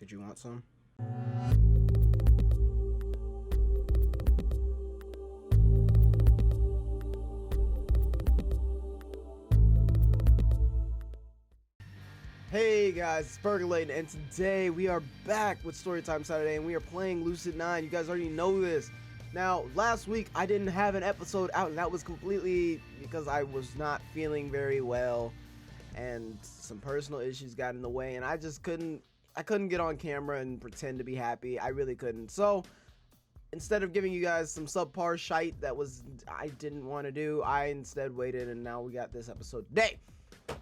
Did you want some? Hey guys, it's Percolating, and today we are back with Storytime Saturday, and we are playing Lucid9. You guys already know this. Now, last week I didn't have an episode out, and that was completely because I was not feeling very well, and some personal issues got in the way, and I couldn't get on camera and pretend to be happy. I really couldn't. So instead of giving you guys some subpar shite I didn't want to do, I instead waited, and now we got this episode today.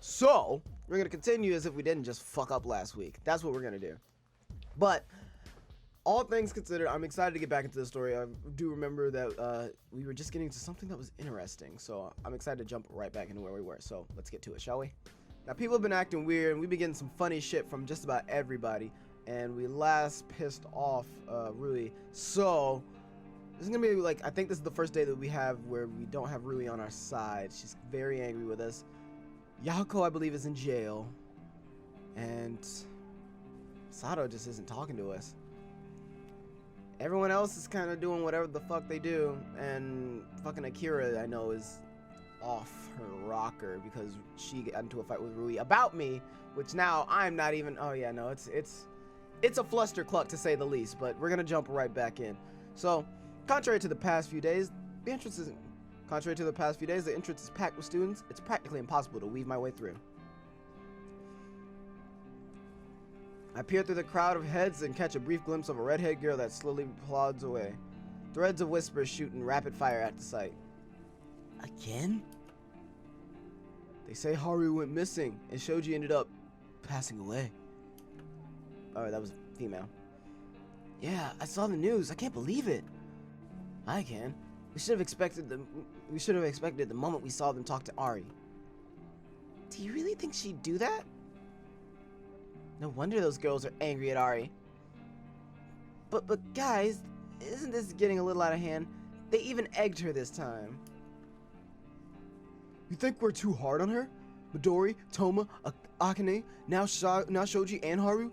So we're gonna continue as if we didn't just fuck up last week. That's what we're gonna do. But all things considered, I'm excited to get back into the story. I do remember that we were just getting to something that was interesting, so I'm excited to jump right back into where we were. So let's get to it, shall we? Now, people have been acting weird, and we've been getting some funny shit from just about everybody, and we last pissed off Rui. So this is gonna be like, I think this is the first day that we have where we don't have Rui on our side. She's very angry with us. Yahiko, I believe, is in jail, and Sato just isn't talking to us. Everyone else is kind of doing whatever the fuck they do, and fucking Akira, I know, is off her rocker because she got into a fight with Rui about me, which now I'm not even. Oh yeah, no, it's a flustercluck to say the least. But we're gonna jump right back in. So, contrary to the past few days, the entrance is packed with students. It's practically impossible to weave my way through. I peer through the crowd of heads and catch a brief glimpse of a redhead girl that slowly plods away. Threads of whispers shoot in rapid fire at the sight. Again? They say Haru went missing and Shoji ended up passing away. Oh, that was female. Yeah, I saw the news. I can't believe it. I can. We should have expected the moment we saw them talk to Ari. Do you really think she'd do that? No wonder those girls are angry at Ari. But guys, isn't this getting a little out of hand? They even egged her this time. You think we're too hard on her? Midori, Toma, Akane, now Shoji and Haru?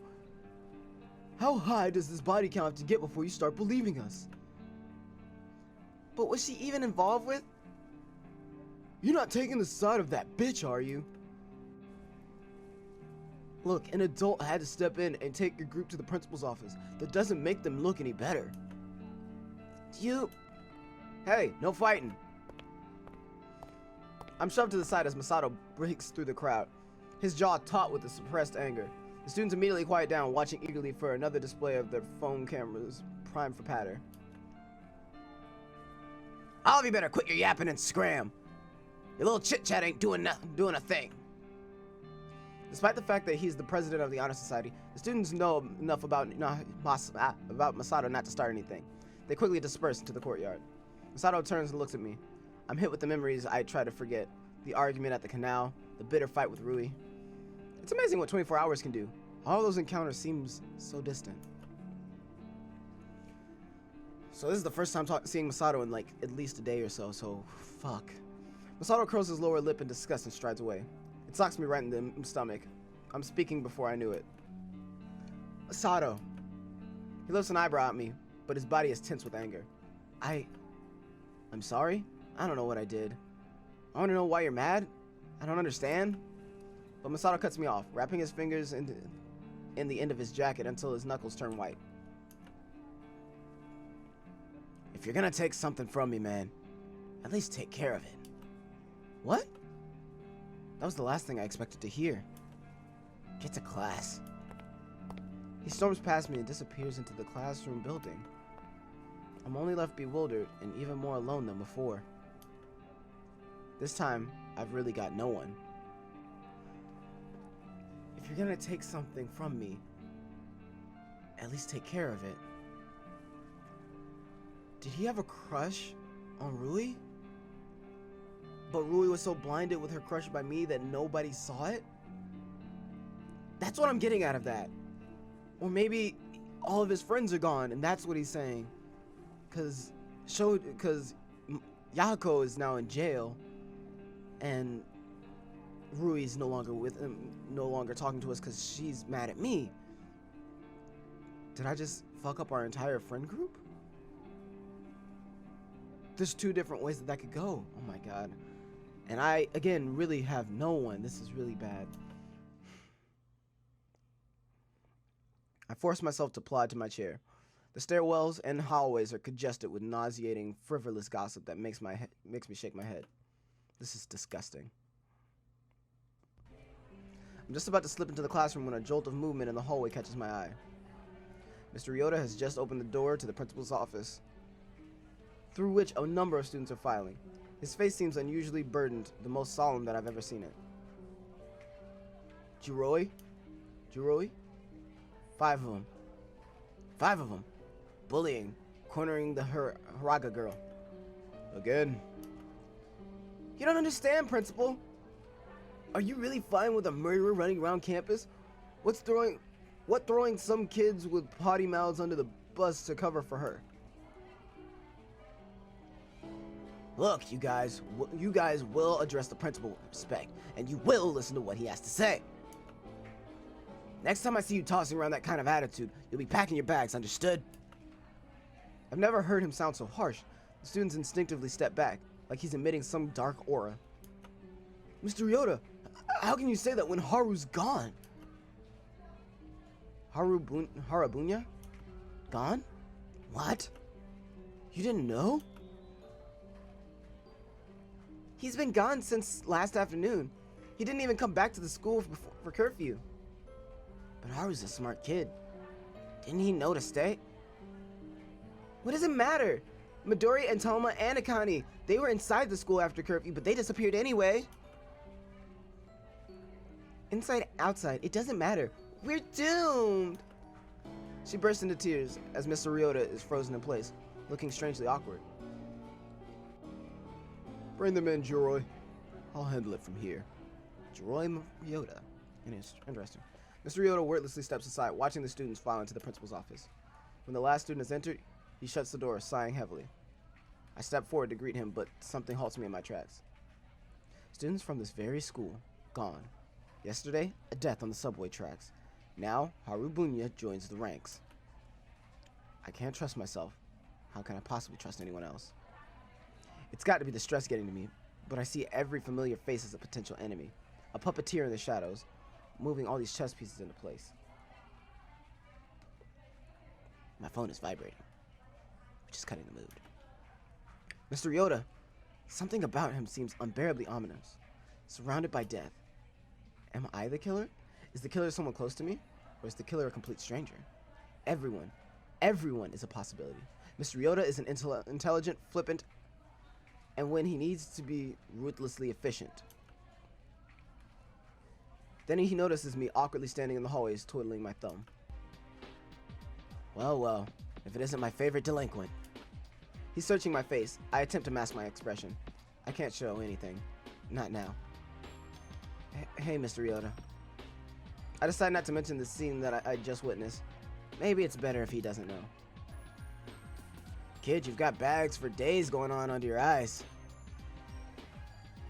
How high does this body count have to get before you start believing us? But was she even involved with? You're not taking the side of that bitch, are you? Look, an adult had to step in and take your group to the principal's office. That doesn't make them look any better. Hey, no fighting. I'm shoved to the side as Masato breaks through the crowd, his jaw taut with the suppressed anger. The students immediately quiet down, watching eagerly for another display of their phone cameras primed for patter. All of you better quit your yapping and scram. Your little chit-chat ain't doing a thing. Despite the fact that he's the president of the honor society, the students know enough about Masato not to start anything. They quickly disperse into the courtyard. Masato turns and looks at me. I'm hit with the memories I try to forget. The argument at the canal, the bitter fight with Rui. It's amazing what 24 hours can do. All those encounters seems so distant. So this is the first time seeing Masato in like at least a day or so, fuck. Masato curls his lower lip in disgust and strides away. It socks me right in the stomach. I'm speaking before I knew it. Masato. He lifts an eyebrow at me, but his body is tense with anger. I'm sorry? I don't know what I did. I want to know why you're mad? I don't understand. But Masato cuts me off, wrapping his fingers in the end of his jacket until his knuckles turn white. If you're gonna take something from me, man, at least take care of it. What? That was the last thing I expected to hear. Get to class. He storms past me and disappears into the classroom building. I'm only left bewildered and even more alone than before. This time, I've really got no one. If you're gonna take something from me, at least take care of it. Did he have a crush on Rui? But Rui was so blinded with her crush by me that nobody saw it? That's what I'm getting out of that. Or maybe all of his friends are gone and that's what he's saying. Cause Yahiko is now in jail and Rui's no longer with him, no longer talking to us because she's mad at me. Did I just fuck up our entire friend group? There's 2 different ways that could go. Oh my god. And I, again, really have no one. This is really bad. I force myself to plod to my chair. The stairwells and hallways are congested with nauseating, frivolous gossip that makes me shake my head. This is disgusting. I'm just about to slip into the classroom when a jolt of movement in the hallway catches my eye. Mr. Ryota has just opened the door to the principal's office, through which a number of students are filing. His face seems unusually burdened, the most solemn that I've ever seen it. Jiroi? 5 of them. 5 of them. Bullying, cornering the Haraga girl. Again. You don't understand, Principal. Are you really fine with a murderer running around campus? What throwing some kids with potty mouths under the bus to cover for her? Look, you guys will address the principal with respect, and you will listen to what he has to say. Next time I see you tossing around that kind of attitude, you'll be packing your bags, understood? I've never heard him sound so harsh. The students instinctively step back, like he's emitting some dark aura. Mr. Ryota, how can you say that when Haru's gone? Harabunya? Gone? What? You didn't know? He's been gone since last afternoon. He didn't even come back to the school for curfew. But Haru's a smart kid. Didn't he know to stay? What does it matter? Midori and Toma and Akane, they were inside the school after curfew, but they disappeared anyway. Inside, outside, it doesn't matter. We're doomed. She bursts into tears as Mr. Ryota is frozen in place, looking strangely awkward. Bring them in, Jiroi. I'll handle it from here. Jiroi Ryota. Interesting. Mr. Ryota wordlessly steps aside, watching the students file into the principal's office. When the last student has entered, he shuts the door, sighing heavily. I step forward to greet him, but something halts me in my tracks. Students from this very school, gone. Yesterday, a death on the subway tracks. Now, Harabunya joins the ranks. I can't trust myself. How can I possibly trust anyone else? It's got to be the stress getting to me, but I see every familiar face as a potential enemy. A puppeteer in the shadows, moving all these chess pieces into place. My phone is vibrating, which is cutting the mood. Mr. Ryota, something about him seems unbearably ominous. Surrounded by death. Am I the killer? Is the killer someone close to me? Or is the killer a complete stranger? Everyone is a possibility. Mr. Ryota is an intelligent, flippant, and when he needs to be ruthlessly efficient. Then he notices me awkwardly standing in the hallways, twiddling my thumb. Well, if it isn't my favorite delinquent. He's searching my face. I attempt to mask my expression. I can't show anything. Not now. Hey, Mr. Ryota. I decide not to mention the scene that I just witnessed. Maybe it's better if he doesn't know. Kid, you've got bags for days going on under your eyes.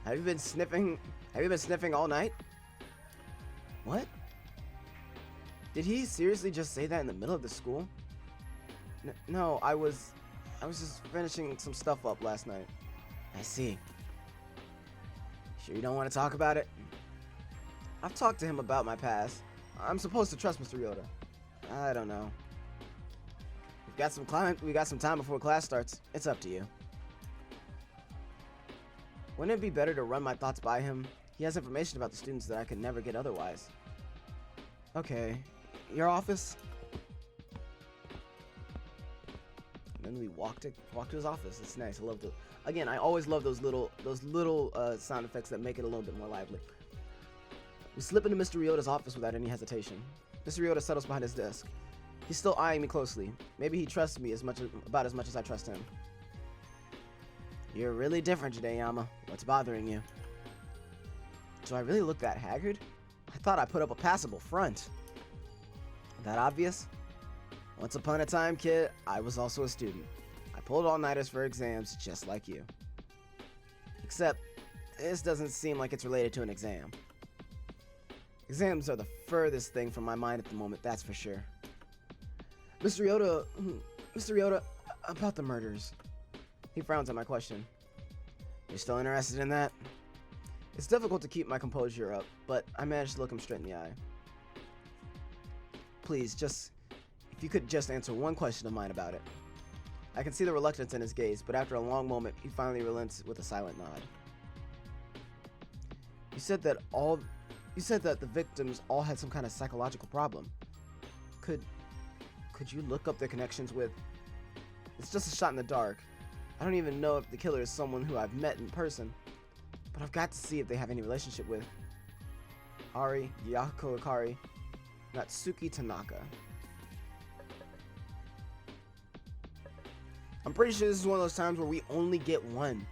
Have you been sniffing all night? What? Did he seriously just say that in the middle of the school? No, I was just finishing some stuff up last night. I see. Sure you don't want to talk about it? I've talked to him about my past. I'm supposed to trust Mr. Ryota. I don't know. We got some time before class starts. It's up to you. Wouldn't it be better to run my thoughts by him? He has information about the students that I could never get otherwise. Okay, your office? And then we walk to his office. It's nice. I love the. Again, I always love those little sound effects that make it a little bit more lively. We slip into Mr. Ryota's office without any hesitation. Mr. Ryota settles behind his desk. He's still eyeing me closely. Maybe he trusts me about as much as I trust him. You're really different today, Yama. What's bothering you? Do I really look that haggard? I thought I put up a passable front. That obvious? Once upon a time, kid, I was also a student. I pulled all-nighters for exams just like you. Except, this doesn't seem like it's related to an exam. Exams are the furthest thing from my mind at the moment, that's for sure. Mr. Ryota, about the murders. He frowns at my question. You're still interested in that? It's difficult to keep my composure up, but I managed to look him straight in the eye. Please, if you could just answer one question of mine about it. I can see the reluctance in his gaze, but after a long moment, he finally relents with a silent nod. You said that the victims all had some kind of psychological problem. Could you look up their connections with... It's just a shot in the dark. I don't even know if the killer is someone who I've met in person, but I've got to see if they have any relationship with Ari, Yahiko Akari, Natsuki Tanaka. I'm pretty sure this is one of those times where we only get one.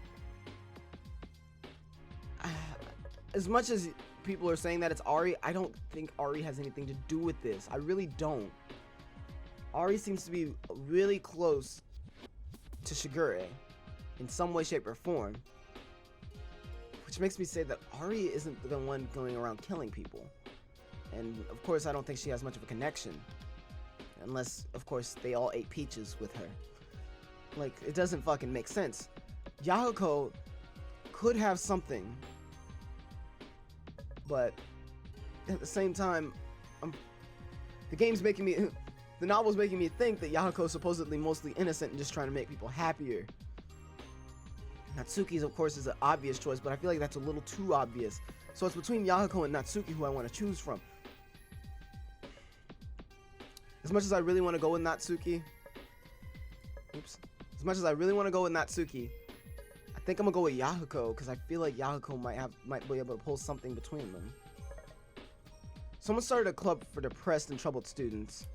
As much as people are saying that it's Ari, I don't think Ari has anything to do with this. I really don't. Ari seems to be really close to Shigure in some way, shape, or form. Which makes me say that Ari isn't the one going around killing people. And of course, I don't think she has much of a connection. Unless, of course, they all ate peaches with her. Like, it doesn't fucking make sense. Yahiko could have something. But at the same time, the novel's making me think that Yahiko is supposedly mostly innocent and just trying to make people happier. Natsuki's, of course, is an obvious choice, but I feel like that's a little too obvious. So it's between Yahiko and Natsuki who I want to choose from. As much as I really want to go with Natsuki, I think I'm gonna go with Yahiko because I feel like Yahiko might be able to pull something between them. Someone started a club for depressed and troubled students.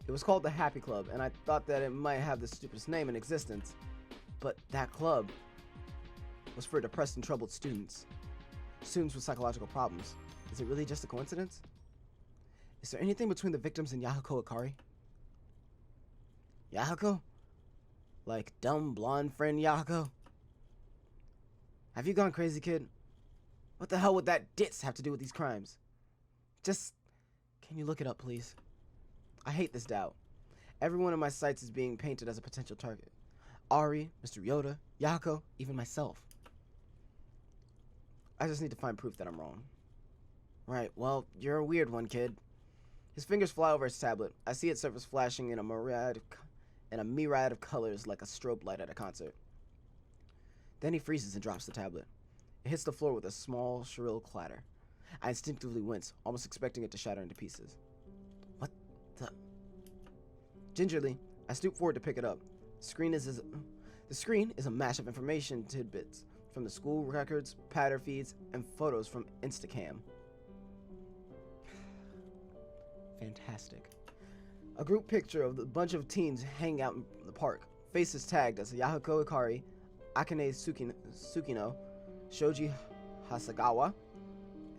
It was called the Happy Club, and I thought that it might have the stupidest name in existence. But that club was for depressed and troubled students. Students with psychological problems. Is it really just a coincidence? Is there anything between the victims and Yahiko Akari? Yahiko? Like dumb blonde friend Yahiko? Have you gone crazy, kid? What the hell would that ditz have to do with these crimes? Can you look it up, please? I hate this doubt. Everyone in my sights is being painted as a potential target. Ari, Mr. Ryota, Yahiko, even myself. I just need to find proof that I'm wrong. Right, well, you're a weird one, kid. His fingers fly over his tablet. I see its surface flashing in a myriad of colors like a strobe light at a concert. Then he freezes and drops the tablet. It hits the floor with a small, shrill clatter. I instinctively wince, almost expecting it to shatter into pieces. What the... Gingerly, I stoop forward to pick it up. The screen is a mash of information tidbits from the school records, patter feeds, and photos from Instacam. Fantastic. A group picture of a bunch of teens hanging out in the park. Faces tagged as Yahiko Akari, Akane Tsukino, Shoji Hasagawa,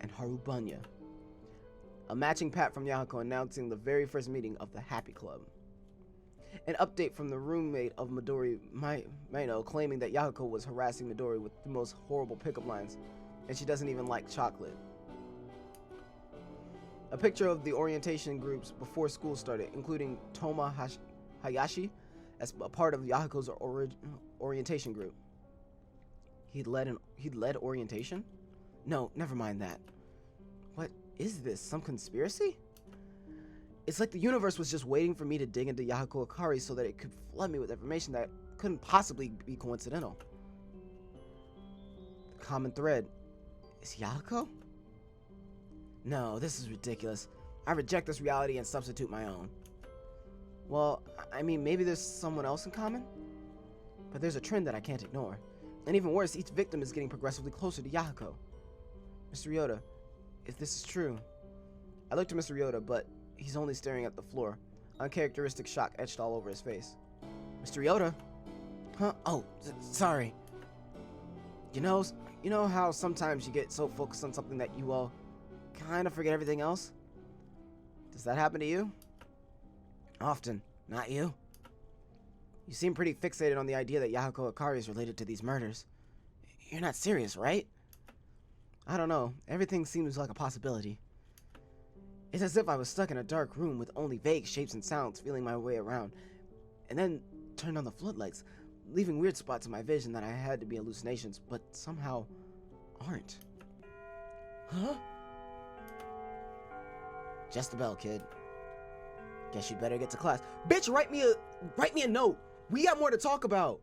and Haru Bunya. A matching pat from Yahiko announcing the very first meeting of the Happy Club. An update from the roommate of Midori Maino claiming that Yahiko was harassing Midori with the most horrible pickup lines, and she doesn't even like chocolate. A picture of the orientation groups before school started, including Toma Hayashi as a part of Yahiko's orientation group. He'd led orientation? No, never mind that. What is this? Some conspiracy? It's like the universe was just waiting for me to dig into Yahiko Akari so that it could flood me with information that couldn't possibly be coincidental. The common thread is Yahiko? No, this is ridiculous. I reject this reality and substitute my own. Well, I mean, maybe there's someone else in common? But there's a trend that I can't ignore. And even worse, each victim is getting progressively closer to Yahiko. Mr. Ryota, if this is true... I looked at Mr. Ryota, but he's only staring at the floor. Uncharacteristic shock etched all over his face. Mr. Ryota? Huh? Oh, sorry. You know how sometimes you get so focused on something that you, kind of forget everything else? Does that happen to you? Often. Not you? You seem pretty fixated on the idea that Yahiko Akari is related to these murders. You're not serious, right? I don't know. Everything seems like a possibility. It's as if I was stuck in a dark room with only vague shapes and sounds feeling my way around, and then turned on the floodlights, leaving weird spots in my vision that I had to be hallucinations, but somehow aren't. Huh? Just the bell, kid. Guess you better get to class. Bitch, write me a note. We got more to talk about.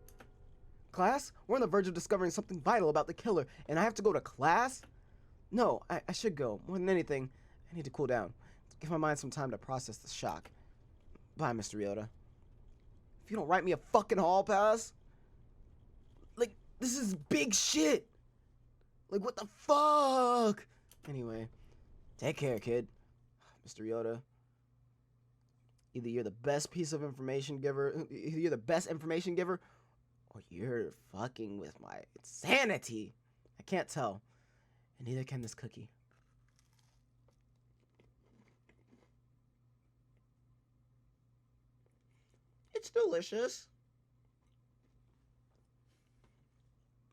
Class? We're on the verge of discovering something vital about the killer, and I have to go to class? No, I should go. More than anything, I need to cool down. Give my mind some time to process the shock. Bye, Mr. Ryota. If you don't write me a fucking hall pass, like, this is big shit. Like, what the fuck? Anyway, take care, kid. Mr. Ryota. Either you're the best information giver, or you're fucking with my sanity. I can't tell. And neither can this cookie. It's delicious.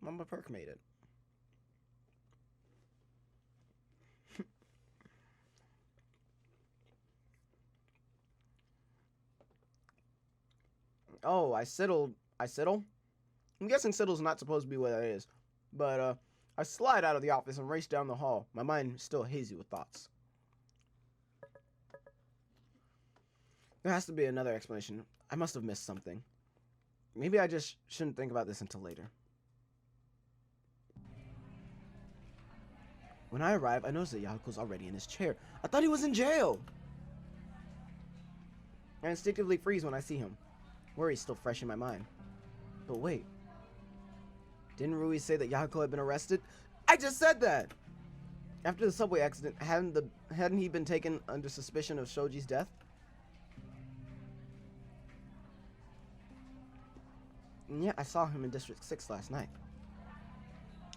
Mama Perk made it. Oh, I sidle? I'm guessing siddle's not supposed to be what that is. But, I slide out of the office and race down the hall, my mind still hazy with thoughts. There has to be another explanation. I must have missed something. Maybe I just shouldn't think about this until later. When I arrive, I notice that Yahiko's already in his chair. I thought he was in jail! I instinctively freeze when I see him. Worry's still fresh in my mind. But wait. Didn't Rui say that Yahiko had been arrested? I just said that! After the subway accident, hadn't he been taken under suspicion of Shoji's death? And yeah, I saw him in District 6 last night.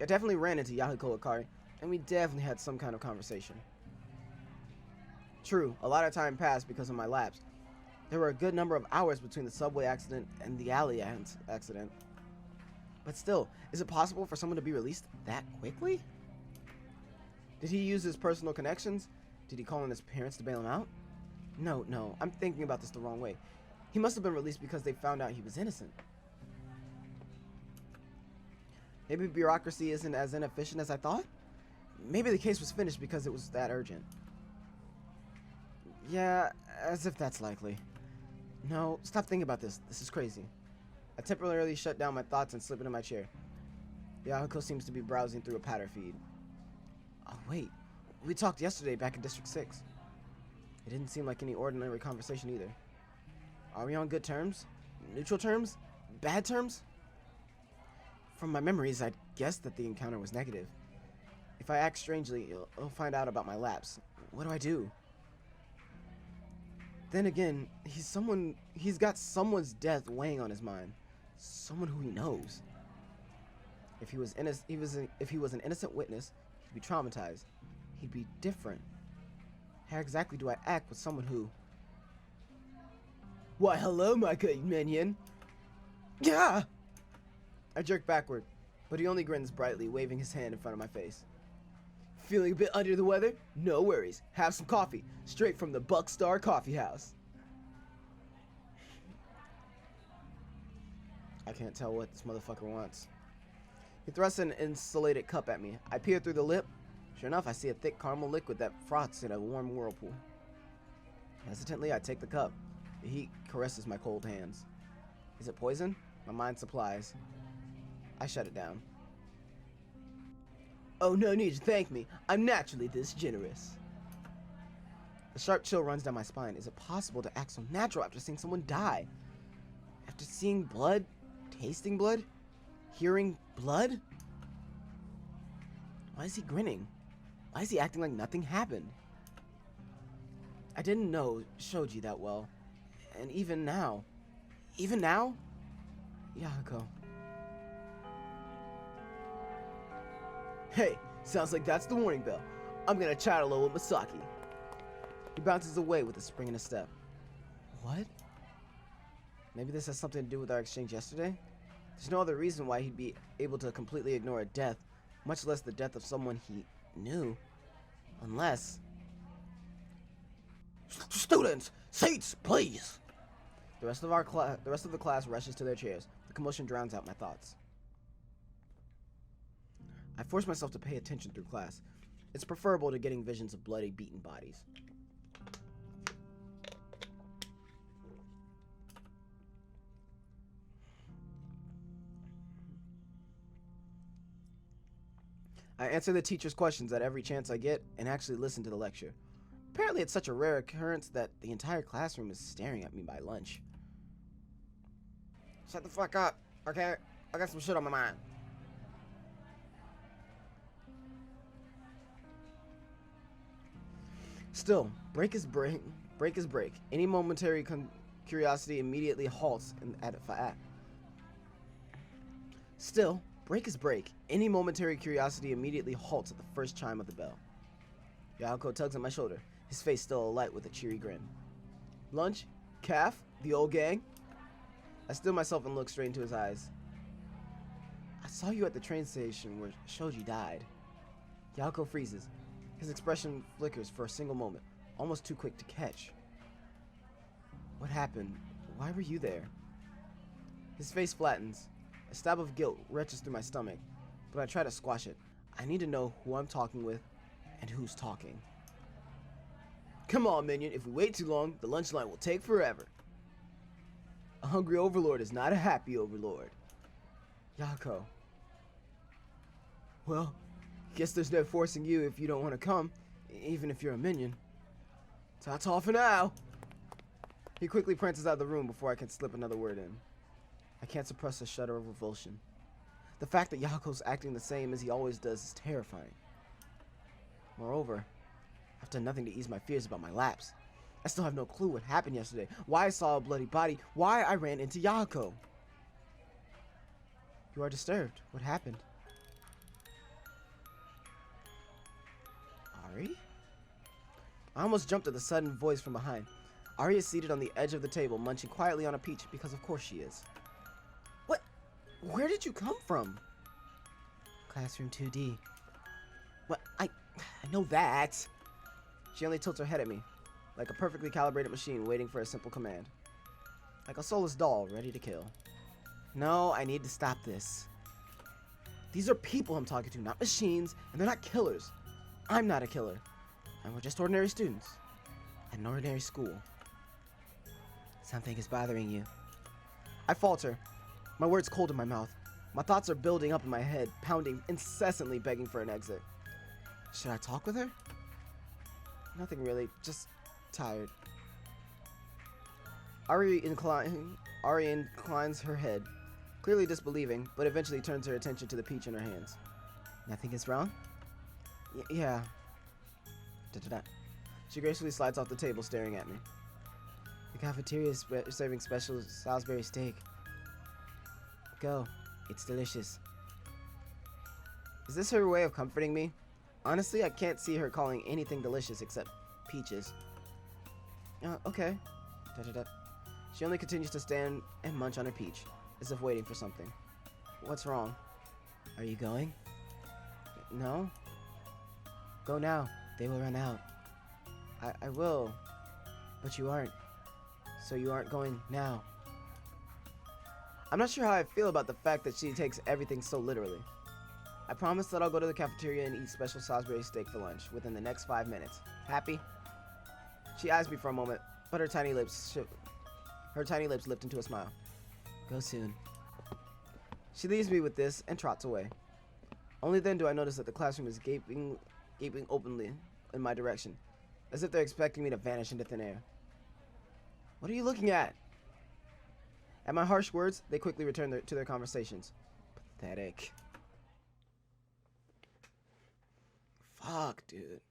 I definitely ran into Yahiko Akari, and we definitely had some kind of conversation. True, a lot of time passed because of my lapse. There were a good number of hours between the subway accident and the alley accident. But still, is it possible for someone to be released that quickly? Did he use his personal connections? Did he call in his parents to bail him out? No, I'm thinking about this the wrong way. He must have been released because they found out he was innocent. Maybe bureaucracy isn't as inefficient as I thought? Maybe the case was finished because it was that urgent. Yeah, as if that's likely. No, stop thinking about this. This is crazy. I temporarily shut down my thoughts and slip into my chair. Yahiko seems to be browsing through a patter feed. Oh, wait. We talked yesterday back in District 6. It didn't seem like any ordinary conversation either. Are we on good terms? Neutral terms? Bad terms? From my memories, I'd guessed that the encounter was negative. If I act strangely, he'll find out about my lapse. What do I do? Then again, he's got someone's death weighing on his mind. Someone who he knows. If he was an innocent witness, he'd be traumatized. He'd be different. How exactly do I act with someone who... Why, hello, my good minion. Yeah! I jerk backward, but he only grins brightly, waving his hand in front of my face. Feeling a bit under the weather? No worries. Have some coffee, straight from the Buckstar Coffee House. I can't tell what this motherfucker wants. He thrusts an insulated cup at me. I peer through the lip. Sure enough, I see a thick caramel liquid that froths in a warm whirlpool. Hesitantly, I take the cup. The heat caresses my cold hands. Is it poison? My mind supplies. I shut it down. Oh, no need to thank me. I'm naturally this generous. A sharp chill runs down my spine. Is it possible to act so natural after seeing someone die? After seeing blood? Tasting blood? Hearing blood? Why is he grinning? Why is he acting like nothing happened? I didn't know Shoji that well. And even now... Yahiko. Hey, sounds like that's the warning bell. I'm gonna chat a little with Masaki. He bounces away with a spring in his step. What? Maybe this has something to do with our exchange yesterday? There's no other reason why he'd be able to completely ignore a death, much less the death of someone he knew. Unless... Students, seats, please. The rest of the class rushes to their chairs. The commotion drowns out my thoughts. I force myself to pay attention through class. It's preferable to getting visions of bloody, beaten bodies. I answer the teacher's questions at every chance I get and actually listen to the lecture. Apparently it's such a rare occurrence that the entire classroom is staring at me by lunch. Shut the fuck up, okay? I got some shit on my mind. Still, break is break. Any momentary curiosity immediately halts Still, break is break. Any momentary curiosity immediately halts at the first chime of the bell. Yahiko tugs at my shoulder, his face still alight with a cheery grin. Lunch? Calf? The old gang? I still myself and look straight into his eyes. I saw you at the train station where Shoji died. Yahiko freezes. His expression flickers for a single moment, almost too quick to catch. What happened? Why were you there? His face flattens. A stab of guilt retches through my stomach, but I try to squash it. I need to know who I'm talking with and who's talking. Come on, minion. If we wait too long, the lunch line will take forever. A hungry overlord is not a happy overlord. Yahiko. Well, guess there's no forcing you if you don't want to come, even if you're a minion. Ta-ta for now. He quickly prances out of the room before I can slip another word in. I can't suppress a shudder of revulsion. The fact that Yahiko's acting the same as he always does is terrifying. Moreover, I've done nothing to ease my fears about my lapse. I still have no clue what happened yesterday, why I saw a bloody body, why I ran into Yahiko. You are disturbed. What happened? Ari? I almost jumped at the sudden voice from behind. Ari is seated on the edge of the table, munching quietly on a peach, because of course she is. What? Where did you come from? Classroom 2D. What? I know that. She only tilts her head at me, like a perfectly calibrated machine waiting for a simple command. Like a soulless doll ready to kill. No, I need to stop this. These are people I'm talking to, not machines, and they're not killers. I'm not a killer. And we're just ordinary students at an ordinary school. Something is bothering you. I falter, my words cold in my mouth. My thoughts are building up in my head, pounding, incessantly begging for an exit. Should I talk with her? Nothing really, just tired. Ari inclines her head, clearly disbelieving, but eventually turns her attention to the peach in her hands. Nothing is wrong? Yeah. Da-da-da. She gracefully slides off the table, staring at me. The cafeteria is serving special Salisbury steak. Go. It's delicious. Is this her way of comforting me? Honestly, I can't see her calling anything delicious except peaches. Okay. Da-da-da. She only continues to stand and munch on her peach, as if waiting for something. What's wrong? Are you going? No? Go now. They will run out. I will. But you aren't. So you aren't going now. I'm not sure how I feel about the fact that she takes everything so literally. I promise that I'll go to the cafeteria and eat special Salisbury steak for lunch within the next 5 minutes. Happy? She eyes me for a moment, but her tiny lips lift into a smile. Go soon. She leaves me with this and trots away. Only then do I notice that the classroom is gaping openly in my direction, as if they're expecting me to vanish into thin air. What are you looking at? At my harsh words, they quickly return to their conversations. Pathetic. Fuck, dude.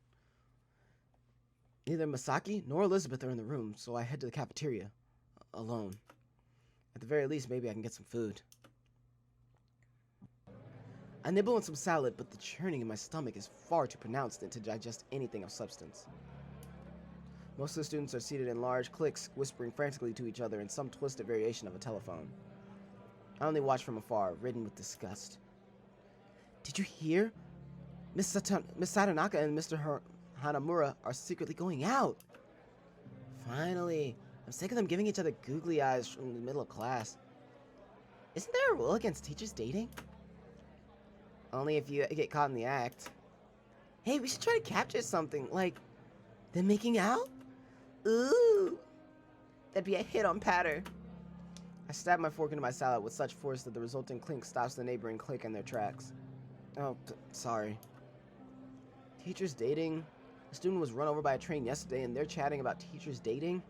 Neither Masaki nor Elizabeth are in the room, so I head to the cafeteria. Alone. At the very least, maybe I can get some food. I nibble on some salad, but the churning in my stomach is far too pronounced to digest anything of substance. Most of the students are seated in large cliques, whispering frantically to each other in some twisted variation of a telephone. I only watch from afar, ridden with disgust. Did you hear? Miss Satonaka and Mr. Hanamura are secretly going out. Finally. I'm sick of them giving each other googly eyes in the middle of class. Isn't there a rule against teachers dating? Only if you get caught in the act. Hey, we should try to capture something, like them making out? Ooh. That'd be a hit on patter. I stab my fork into my salad with such force that the resulting clink stops the neighboring click in their tracks. Oh, sorry. Teachers dating? A student was run over by a train yesterday and they're chatting about teachers dating?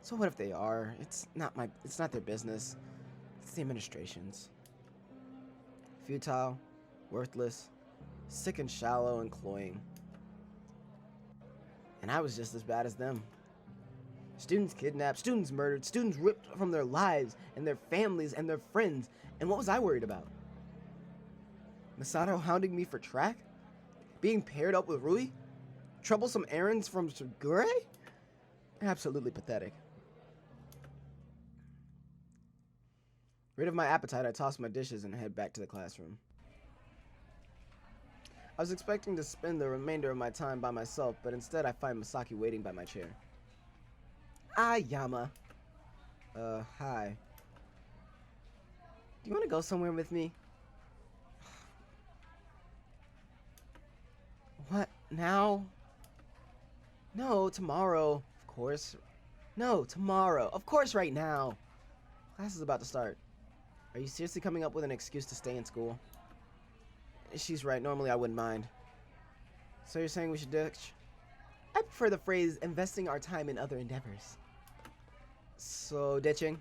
So what if they are? It's not their business. It's the administration's. Futile, worthless, sick and shallow and cloying. And I was just as bad as them. Students kidnapped, students murdered, students ripped from their lives and their families and their friends. And what was I worried about? Masato hounding me for track? Being paired up with Rui? Troublesome errands from Sugure? Absolutely pathetic. Rid of my appetite, I toss my dishes and head back to the classroom. I was expecting to spend the remainder of my time by myself, but instead I find Masaki waiting by my chair. Ah, Yama. Hi. Do you want to go somewhere with me? What? Now? No, tomorrow. Of course. No, tomorrow. Of course right now. Class is about to start. Are you seriously coming up with an excuse to stay in school? She's right. Normally I wouldn't mind. So you're saying we should ditch? I prefer the phrase investing our time in other endeavors. So, ditching?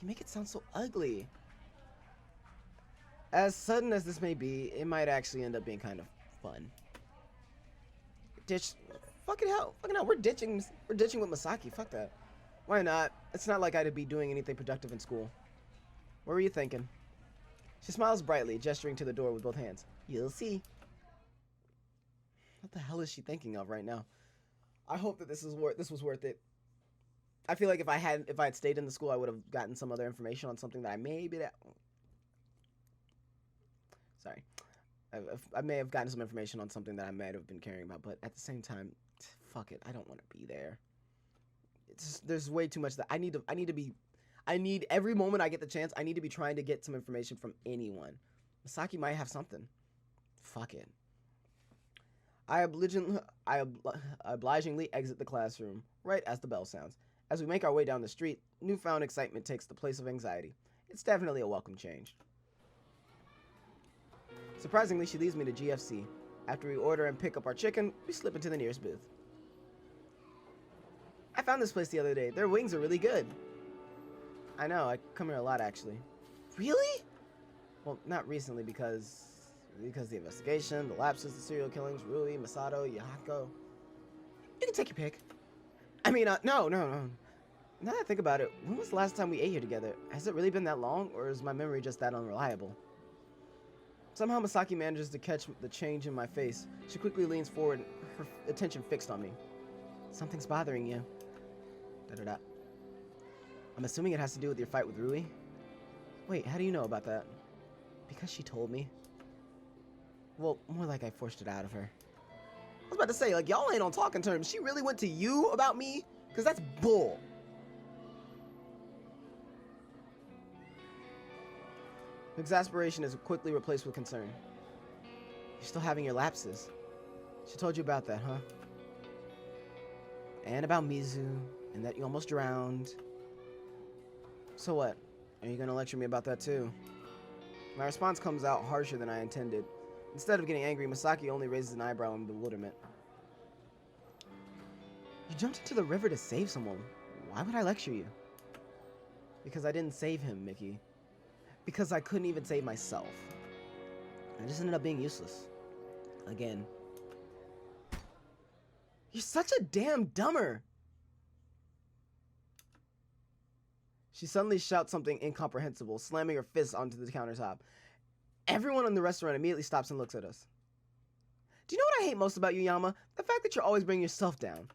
You make it sound so ugly. As sudden as this may be, it might actually end up being kind of fun. Ditch? Fucking hell. We're ditching with Masaki. Fuck that. Why not? It's not like I'd be doing anything productive in school. What were you thinking? She smiles brightly, gesturing to the door with both hands. You'll see. What the hell is she thinking of right now? I hope that this was worth it. I feel like if I had stayed in the school, I would have gotten some other information on something that I Sorry. I may have gotten some information on something that I might have been caring about, but at the same time, fuck it. I don't want to be there. There's way too much that I need every moment I get the chance, I need to be trying to get some information from anyone. Masaki might have something. Fuck it. I obligingly exit the classroom, right as the bell sounds. As we make our way down the street, newfound excitement takes the place of anxiety. It's definitely a welcome change. Surprisingly, she leads me to GFC. After we order and pick up our chicken, we slip into the nearest booth. I found this place the other day. Their wings are really good. I know, I come here a lot actually. Really? Well, not recently because the investigation, the lapses, the serial killings, Rui, Masato, Yahiko. You can take your pick. I mean, no. Now that I think about it, when was the last time we ate here together? Has it really been that long, or is my memory just that unreliable? Somehow Masaki manages to catch the change in my face. She quickly leans forward, her attention fixed on me. Something's bothering you. Da-da-da. I'm assuming it has to do with your fight with Rui? Wait, how do you know about that? Because she told me. Well, more like I forced it out of her. I was about to say, like, y'all ain't on talking terms. She really went to you about me? Because that's bull. Exasperation is quickly replaced with concern. You're still having your lapses. She told you about that, huh? And about Mizu, and that you almost drowned. So what? Are you gonna lecture me about that too? My response comes out harsher than I intended. Instead of getting angry, Masaki only raises an eyebrow in bewilderment. You jumped into the river to save someone. Why would I lecture you? Because I didn't save him, Mickey. Because I couldn't even save myself. I just ended up being useless. Again. You're such a damn dumber! She suddenly shouts something incomprehensible, slamming her fist onto the countertop. Everyone in the restaurant immediately stops and looks at us. Do you know what I hate most about you, Yama? The fact that you're always bringing yourself down.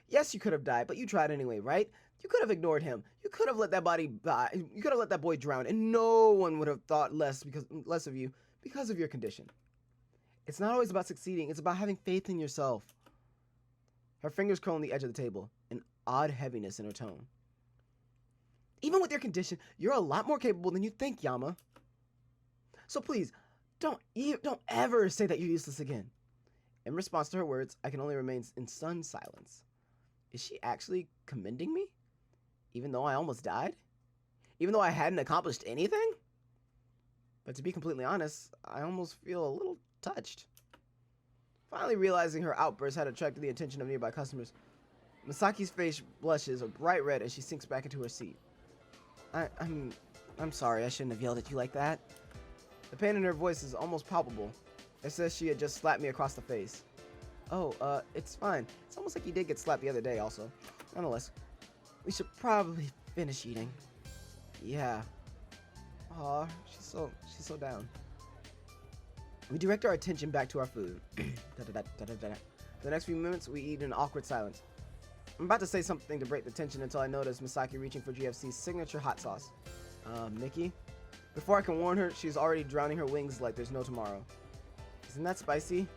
Yes, you could have died, but you tried anyway, right? You could have ignored him. You could have let that body die. You could have let that boy drown, and no one would have thought less of you because of your condition. It's not always about succeeding. It's about having faith in yourself. Her fingers curl on the edge of the table, an odd heaviness in her tone. Even with your condition, you're a lot more capable than you think, Yama. So please, don't ever say that you're useless again. In response to her words, I can only remain in stunned silence. Is she actually commending me? Even though I almost died? Even though I hadn't accomplished anything? But to be completely honest, I almost feel a little touched. Finally realizing her outburst had attracted the attention of nearby customers, Misaki's face blushes a bright red as she sinks back into her seat. I'm sorry, I shouldn't have yelled at you like that. The pain in her voice is almost palpable. It says she had just slapped me across the face. Oh, it's fine. It's almost like you did get slapped the other day also. Nonetheless, we should probably finish eating. Yeah. Aw, she's so down. We direct our attention back to our food. For the next few minutes, we eat in awkward silence. I'm about to say something to break the tension until I notice Misaki reaching for GFC's signature hot sauce. Mickey? Before I can warn her, she's already drowning her wings like there's no tomorrow. Isn't that spicy?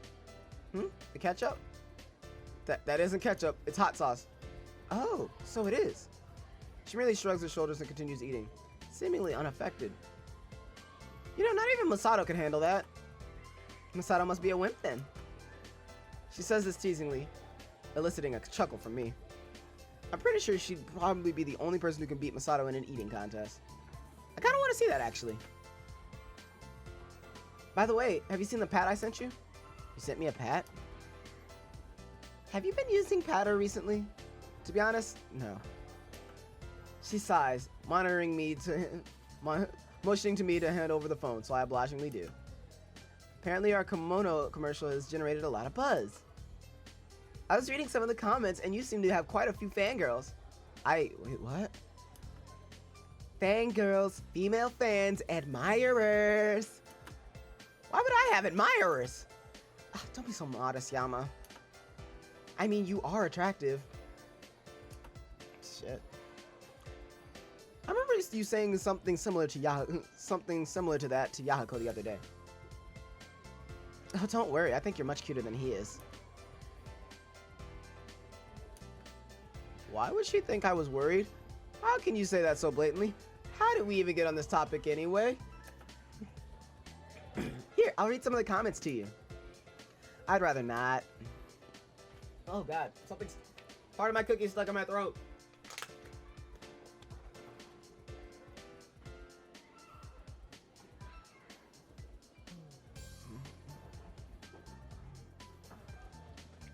The ketchup? That isn't ketchup, it's hot sauce. Oh, so it is. She merely shrugs her shoulders and continues eating, seemingly unaffected. You know, not even Masato can handle that. Masato must be a wimp then. She says this teasingly, eliciting a chuckle from me. I'm pretty sure she'd probably be the only person who can beat Masato in an eating contest. I kind of want to see that, actually. By the way, have you seen the pat I sent you? You sent me a pat? Have you been using patter recently? To be honest, no. She sighs, motioning to me to hand over the phone, so I obligingly do. Apparently our kimono commercial has generated a lot of buzz. I was reading some of the comments and you seem to have quite a few fangirls. Wait, what? Fangirls, female fans, admirers. Why would I have admirers? Don't be so modest, Yama. I mean, you are attractive. Shit. I remember you saying something similar to that to Yahiko the other day. Oh, don't worry. I think you're much cuter than he is. Why would she think I was worried? How can you say that so blatantly? How did we even get on this topic anyway? Here, I'll read some of the comments to you. I'd rather not. Oh god, something's... part of my cookie stuck in my throat.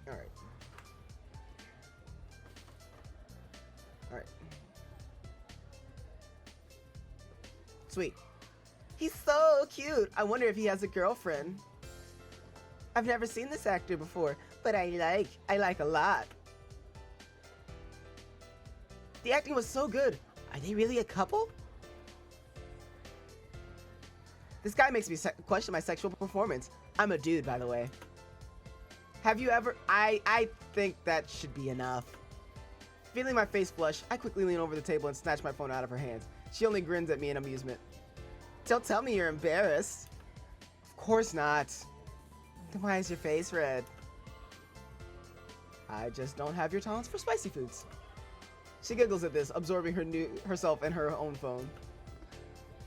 Alright. Alright. Sweet. He's so cute. I wonder if he has a girlfriend. I've never seen this actor before, but I like a lot. The acting was so good. Are they really a couple? This guy makes me question my sexual performance. I'm a dude, by the way. Have you ever... I think that should be enough. Feeling my face flush, I quickly lean over the table and snatch my phone out of her hands. She only grins at me in amusement. Don't tell me you're embarrassed. Of course not. Then why is your face red? I just don't have your tolerance for spicy foods. She giggles at this, absorbing herself in her own phone.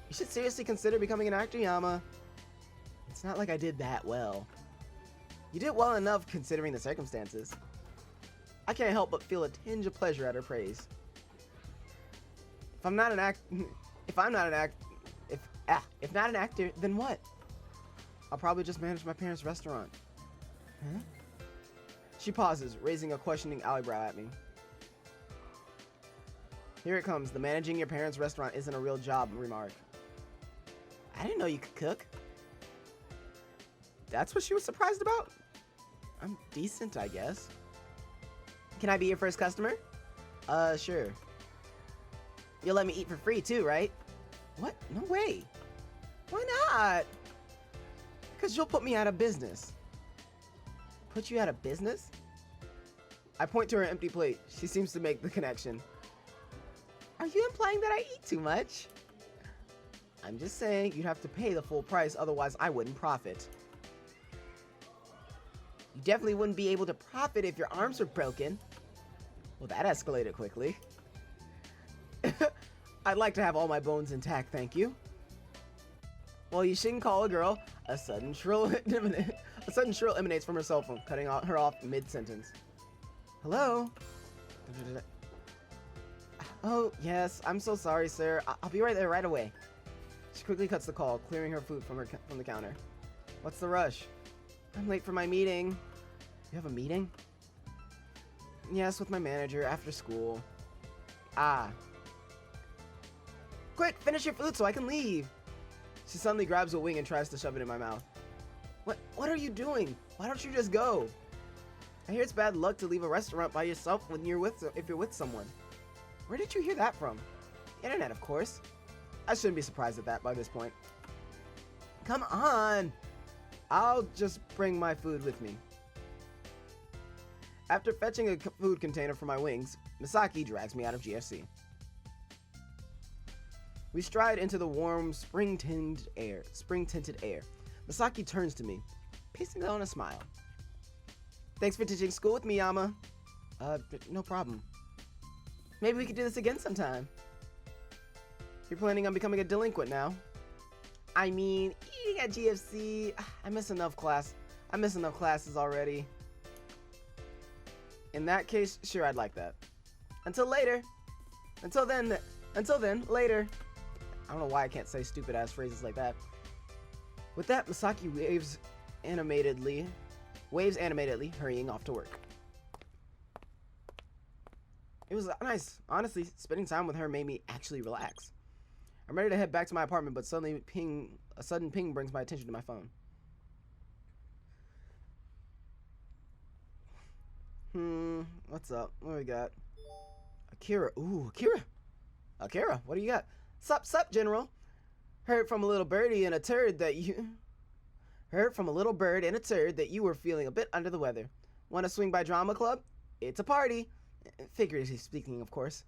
You should seriously consider becoming an actor, Yama. It's not like I did that well. You did well enough considering the circumstances. I can't help but feel a tinge of pleasure at her praise. If not an actor, then what? I'll probably just manage my parents' restaurant. Huh? She pauses, raising a questioning eyebrow at me. Here it comes, the managing your parents' restaurant isn't a real job remark. I didn't know you could cook. That's what she was surprised about? I'm decent, I guess. Can I be your first customer? Sure. You'll let me eat for free too, right? What? No way. Why not? Because you'll put me out of business. Put you out of business? I point to her empty plate. She seems to make the connection. Are you implying that I eat too much? I'm just saying you'd have to pay the full price, otherwise I wouldn't profit. You definitely wouldn't be able to profit if your arms were broken. Well, that escalated quickly. I'd like to have all my bones intact, thank you. Well, you shouldn't call a girl. A sudden shrill emanates from her cell phone, cutting her off mid-sentence. Hello? Oh, yes. I'm so sorry, sir. I'll be right there right away. She quickly cuts the call, clearing her food from the counter. What's the rush? I'm late for my meeting. You have a meeting? Yes, with my manager after school. Ah. Quick, finish your food so I can leave. She suddenly grabs a wing and tries to shove it in my mouth. What are you doing? Why don't you just go? I hear it's bad luck to leave a restaurant by yourself if you're with someone. Where did you hear that from? Internet, of course. I shouldn't be surprised at that by this point. Come on! I'll just bring my food with me. After fetching a food container for my wings, Misaki drags me out of GFC. We stride into the warm, spring-tinted air. Misaki turns to me, pasting on a smile. Thanks for teaching school with me, Yama. No problem. Maybe we could do this again sometime. You're planning on becoming a delinquent now? I mean, eating at GFC, I miss enough classes already. In that case, sure, I'd like that. Until later. Until then, later. I don't know why I can't say stupid ass phrases like that. With that, Misaki waves animatedly, hurrying off to work. It was nice. Honestly, spending time with her made me actually relax. I'm ready to head back to my apartment, but suddenly a sudden ping brings my attention to my phone. What's up? What do we got? Akira. Ooh, Akira. Akira, what do you got? Sup, General. Heard from a little bird and a turd that you were feeling a bit under the weather. Want to swing by Drama Club? It's a party. Figuratively speaking, of course.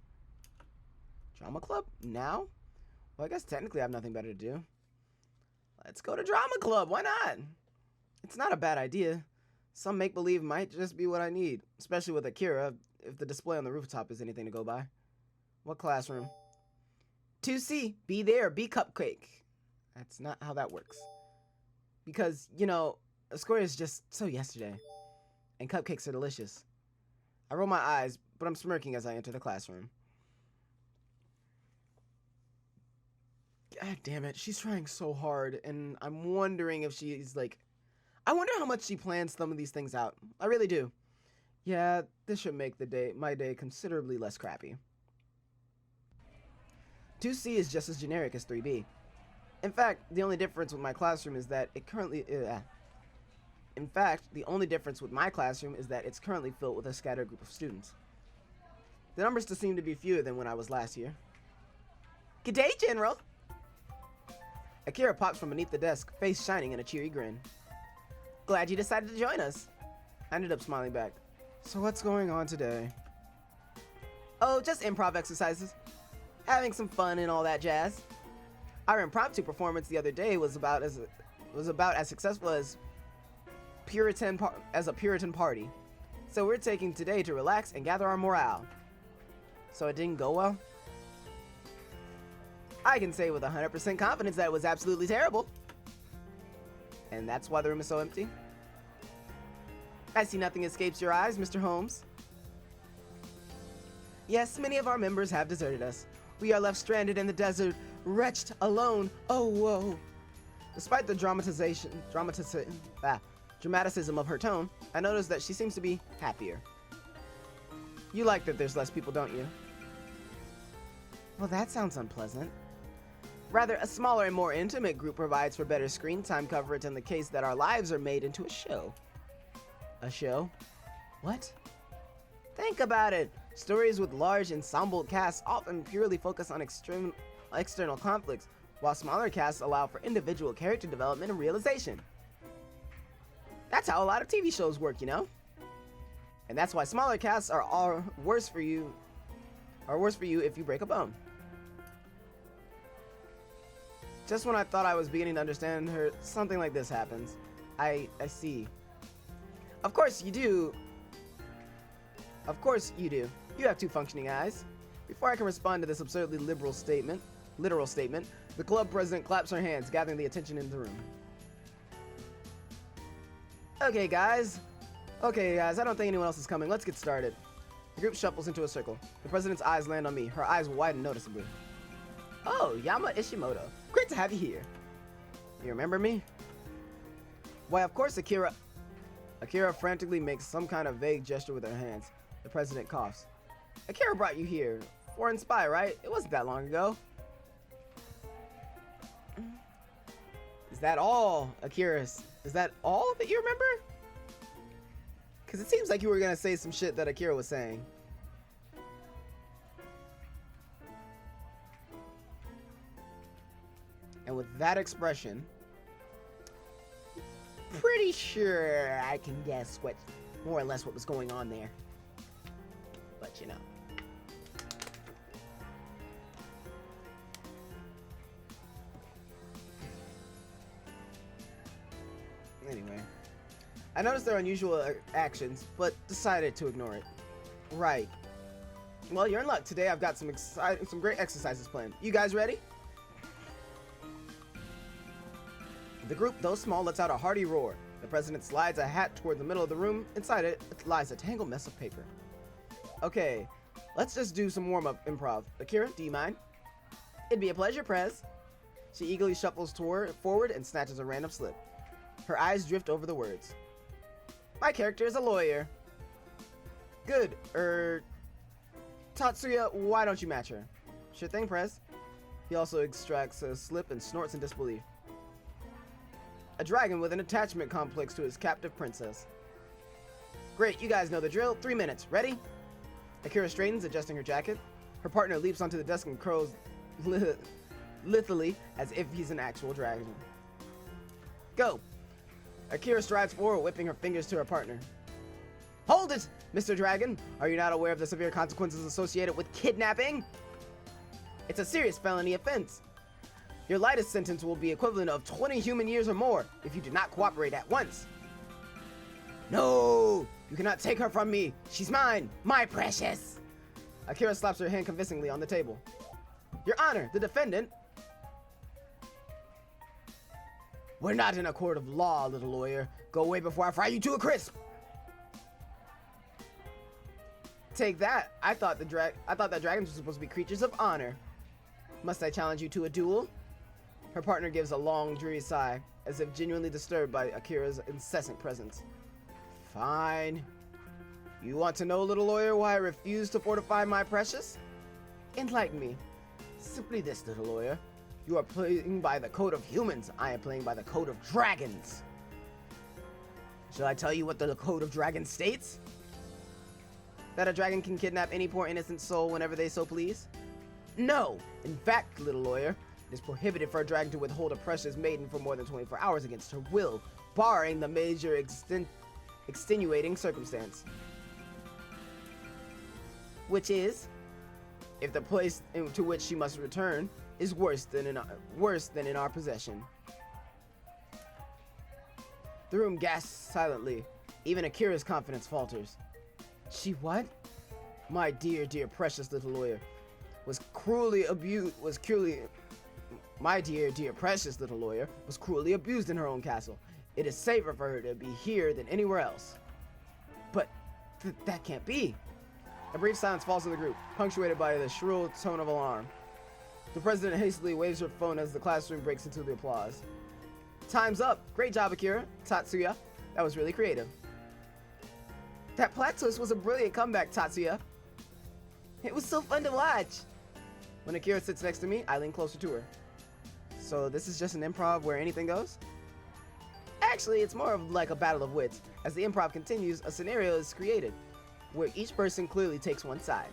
Drama Club? Now? Well, I guess technically I have nothing better to do. Let's go to Drama Club. Why not? It's not a bad idea. Some make-believe might just be what I need, especially with Akira, if the display on the rooftop is anything to go by. What classroom? 2C. Be there. Be Cupcake. That's not how that works. Because, you know, a score is just so yesterday. And cupcakes are delicious. I roll my eyes, but I'm smirking as I enter the classroom. God damn it, she's trying so hard, and I'm wondering if she's like... I wonder how much she plans some of these things out. I really do. Yeah, this should make my day considerably less crappy. 2C is just as generic as 3B. In fact, the only difference with my classroom is that it's currently filled with a scattered group of students. The numbers just seem to be fewer than when I was last here. G'day, General! Akira pops from beneath the desk, face shining in a cheery grin. Glad you decided to join us. I ended up smiling back. So what's going on today? Oh, just improv exercises. Having some fun and all that jazz. Our impromptu performance the other day was about as successful as a Puritan party. So we're taking today to relax and gather our morale. So it didn't go well? I can say with 100% confidence that it was absolutely terrible. And that's why the room is so empty? I see nothing escapes your eyes, Mr. Holmes. Yes, many of our members have deserted us. We are left stranded in the desert, wretched, alone. Oh, whoa. Despite the dramaticism of her tone, I noticed that she seems to be happier. You like that there's less people, don't you? Well, that sounds unpleasant. Rather, a smaller and more intimate group provides for better screen time coverage in the case that our lives are made into a show. A show? What? Think about it. Stories with large ensemble casts often purely focus on external conflicts, while smaller casts allow for individual character development and realization. That's how a lot of TV shows work, you know? And that's why smaller casts are worse for you if you break a bone. Just when I thought I was beginning to understand her, something like this happens. I see. Of course you do. Of course you do. You have two functioning eyes. Before I can respond to this absurdly literal statement, the club president claps her hands, gathering the attention in the room. Okay, guys, I don't think anyone else is coming. Let's get started. The group shuffles into a circle. The president's eyes land on me. Her eyes widen noticeably. Oh, Yama Ishimoto. Great to have you here. You remember me? Why, of course, Akira. Akira frantically makes some kind of vague gesture with her hands. The president coughs. Akira brought you here. Foreign spy, right? It wasn't that long ago. Is that all, Akira? Is that all that you remember? Because it seems like you were going to say some shit that Akira was saying. And with that expression, pretty sure I can guess what, more or less what was going on there. But you know. Anyway, I noticed their unusual actions, but decided to ignore it. Right. Well, you're in luck. Today I've got some great exercises planned. You guys ready? The group, though small, lets out a hearty roar. The president slides a hat toward the middle of the room. Inside it lies a tangled mess of paper. Okay, let's just do some warm-up improv. Akira, do you mind? It'd be a pleasure, Prez. She eagerly shuffles forward and snatches a random slip. Her eyes drift over the words. My character is a lawyer. Good. Tatsuya, why don't you match her? Sure thing, Prez. He also extracts a slip and snorts in disbelief. A dragon with an attachment complex to his captive princess. Great, you guys know the drill. 3 minutes. Ready? Akira straightens, adjusting her jacket. Her partner leaps onto the desk and crows lithely as if he's an actual dragon. Go! Akira strides forward, whipping her fingers to her partner. Hold it, Mr. Dragon! Are you not aware of the severe consequences associated with kidnapping? It's a serious felony offense. Your lightest sentence will be equivalent of 20 human years or more if you do not cooperate at once. No! You cannot take her from me! She's mine! My precious! Akira slaps her hand convincingly on the table. Your Honor, the defendant... We're not in a court of law, little lawyer. Go away before I fry you to a crisp! Take that. I thought that dragons were supposed to be creatures of honor. Must I challenge you to a duel? Her partner gives a long, dreary sigh, as if genuinely disturbed by Akira's incessant presence. Fine. You want to know, little lawyer, why I refuse to fortify my precious? Enlighten me. Simply this, little lawyer. You are playing by the code of humans. I am playing by the code of dragons. Shall I tell you what the code of dragons states? That a dragon can kidnap any poor innocent soul whenever they so please? No! In fact, little lawyer, it is prohibited for a dragon to withhold a precious maiden for more than 24 hours against her will, barring the major extenuating circumstance. Which is, if the place to which she must return is worse than in our possession. The room gasps silently. Even Akira's confidence falters. She what? My dear, dear, precious little lawyer My dear, dear, precious little lawyer was cruelly abused in her own castle. It is safer for her to be here than anywhere else. But that can't be. A brief silence falls on the group, punctuated by the shrill tone of alarm. The president hastily waves her phone as the classroom breaks into the applause. Time's up. Great job, Akira. Tatsuya. That was really creative. That plot twist was a brilliant comeback, Tatsuya. It was so fun to watch. When Akira sits next to me, I lean closer to her. So this is just an improv where anything goes? Actually, it's more of like a battle of wits. As the improv continues, a scenario is created, where each person clearly takes one side.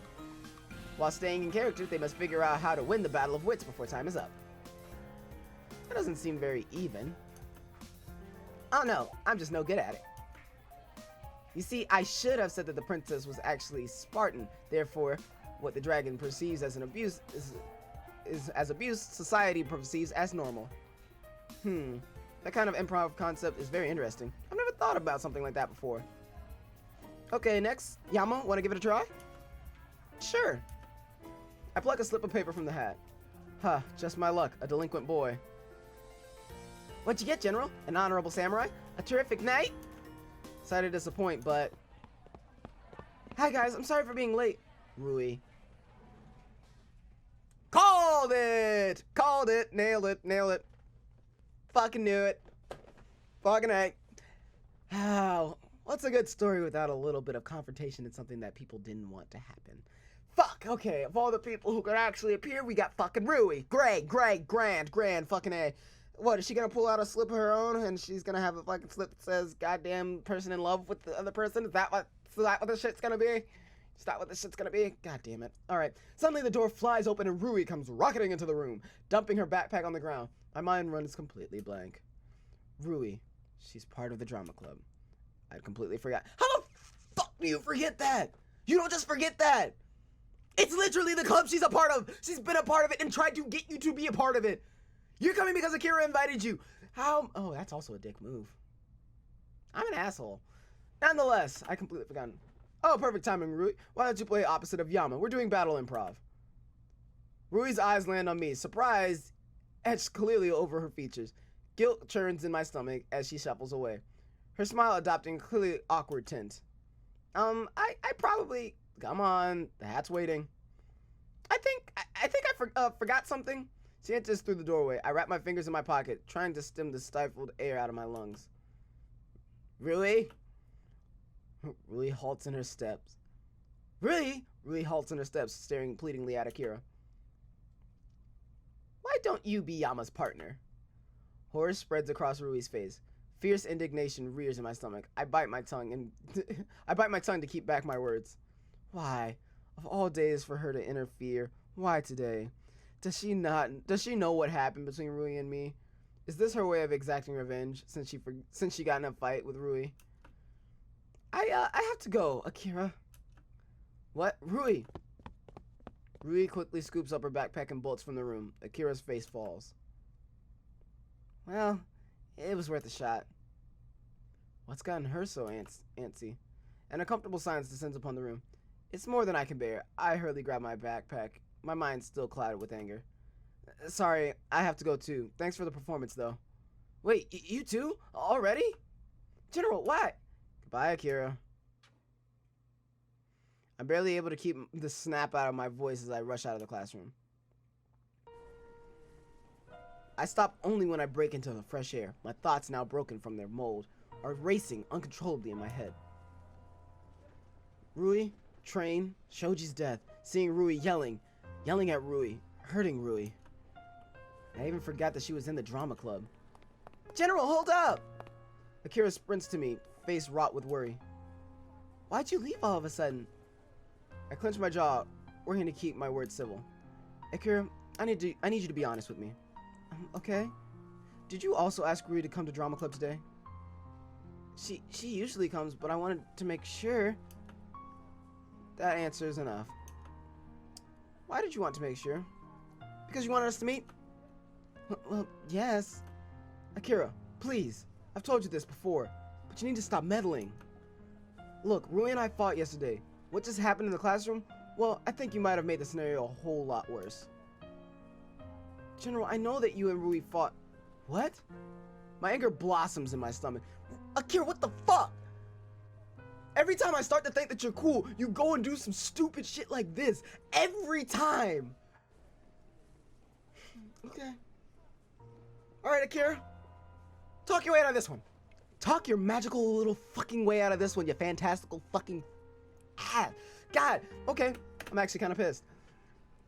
While staying in character, they must figure out how to win the battle of wits before time is up. That doesn't seem very even. Oh no, I'm just no good at it. You see, I should have said that the princess was actually Spartan. Therefore, what the dragon perceives as an abuse is as abuse, society perceives as normal. That kind of improv concept is very interesting. I've never thought about something like that before. Okay, next. Yama, wanna give it a try? Sure. I pluck a slip of paper from the hat. Huh, just my luck, a delinquent boy. What'd you get, General? An honorable samurai? A terrific knight? Sorry to disappoint, but... Hi guys, I'm sorry for being late. Rui. Called it! Called it! Nailed it! Nailed it! Fucking knew it. Fucking A. How? What's a good story without a little bit of confrontation and something that people didn't want to happen? Fuck! Okay, of all the people who could actually appear, we got fucking Rui. Great, grand, fucking A. What, is she gonna pull out a slip of her own and she's gonna have a fucking slip that says goddamn person in love with the other person? Is that what this shit's gonna be? Is that what this shit's gonna be? God damn it. Alright. Suddenly the door flies open and Rui comes rocketing into the room, dumping her backpack on the ground. My mind runs completely blank. Rui. She's part of the drama club. I'd completely forgot. How the fuck do you forget that? You don't just forget that. It's literally the club she's a part of. She's been a part of it and tried to get you to be a part of it. You're coming because Akira invited you. How? Oh, that's also a dick move. I'm an asshole. Nonetheless, I completely forgot. Oh, perfect timing, Rui. Why don't you play opposite of Yama? We're doing battle improv. Rui's eyes land on me. Surprise etched clearly over her features. Guilt churns in my stomach as she shuffles away. Her smile adopting a clearly awkward tint. I probably... Come on, the hat's waiting. I think I forgot something. She enters through the doorway. I wrap my fingers in my pocket, trying to stem the stifled air out of my lungs. Rui? Rui halts in her steps. Rui halts in her steps, staring pleadingly at Akira. Why don't you be Yama's partner? Horror spreads across Rui's face. Fierce indignation rears in my stomach. I bite my tongue to keep back my words. Why? Of all days for her to interfere, why today? Does she know what happened between Rui and me? Is this her way of exacting revenge since she got in a fight with Rui? I have to go, Akira. What? Rui. Rui quickly scoops up her backpack and bolts from the room. Akira's face falls. Well, it was worth a shot. What's gotten her so antsy? An uncomfortable silence descends upon the room. It's more than I can bear. I hurriedly grab my backpack, my mind still clouded with anger. Sorry, I have to go too. Thanks for the performance, though. Wait, you too? Already? General, why? Goodbye, Akira. I'm barely able to keep the snap out of my voice as I rush out of the classroom. I stop only when I break into the fresh air. My thoughts, now broken from their mold, are racing uncontrollably in my head. Rui, train, Shoji's death, seeing Rui yelling at Rui, hurting Rui. I even forgot that she was in the drama club. General, hold up! Akira sprints to me, face wrought with worry. Why'd you leave all of a sudden? I clench my jaw, working to keep my words civil. Akira, I need you to be honest with me. Okay. Did you also ask Rui to come to drama club today? She usually comes, but I wanted to make sure. That answer is enough. Why did you want to make sure? Because you wanted us to meet? Well, yes. Akira, please. I've told you this before, but you need to stop meddling. Look, Rui and I fought yesterday. What just happened in the classroom? Well, I think you might have made the scenario a whole lot worse. General, I know that you and Rui fought. What? My anger blossoms in my stomach. Akira, what the fuck? Every time I start to think that you're cool, you go and do some stupid shit like this. Every time. Okay. Alright, Akira. Talk your way out of this one. Talk your magical little fucking way out of this one, you fantastical fucking... God. Okay. I'm actually kind of pissed.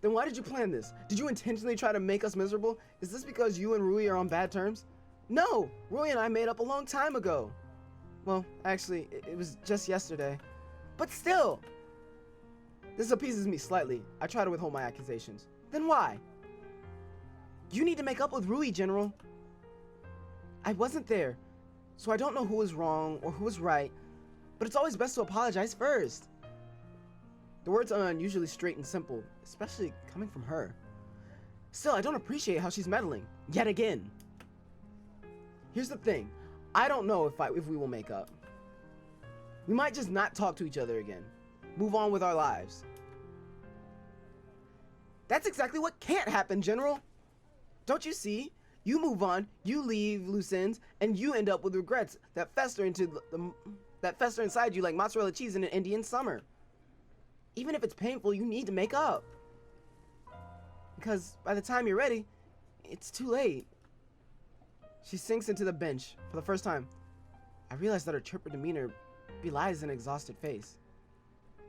Then why did you plan this? Did you intentionally try to make us miserable? Is this because you and Rui are on bad terms? No! Rui and I made up a long time ago. Well, actually, it was just yesterday. But still! This appeases me slightly. I try to withhold my accusations. Then why? You need to make up with Rui, General. I wasn't there, so I don't know who was wrong or who was right, but it's always best to apologize first. The words are unusually straight and simple, especially coming from her. Still, I don't appreciate how she's meddling, yet again. Here's the thing. I don't know if we will make up. We might just not talk to each other again. Move on with our lives. That's exactly what can't happen, General. Don't you see? You move on, you leave loose ends, and you end up with regrets that fester inside you like mozzarella cheese in an Indian summer. Even if it's painful, you need to make up. Because by the time you're ready, it's too late. She sinks into the bench for the first time. I realize that her chipper demeanor belies an exhausted face.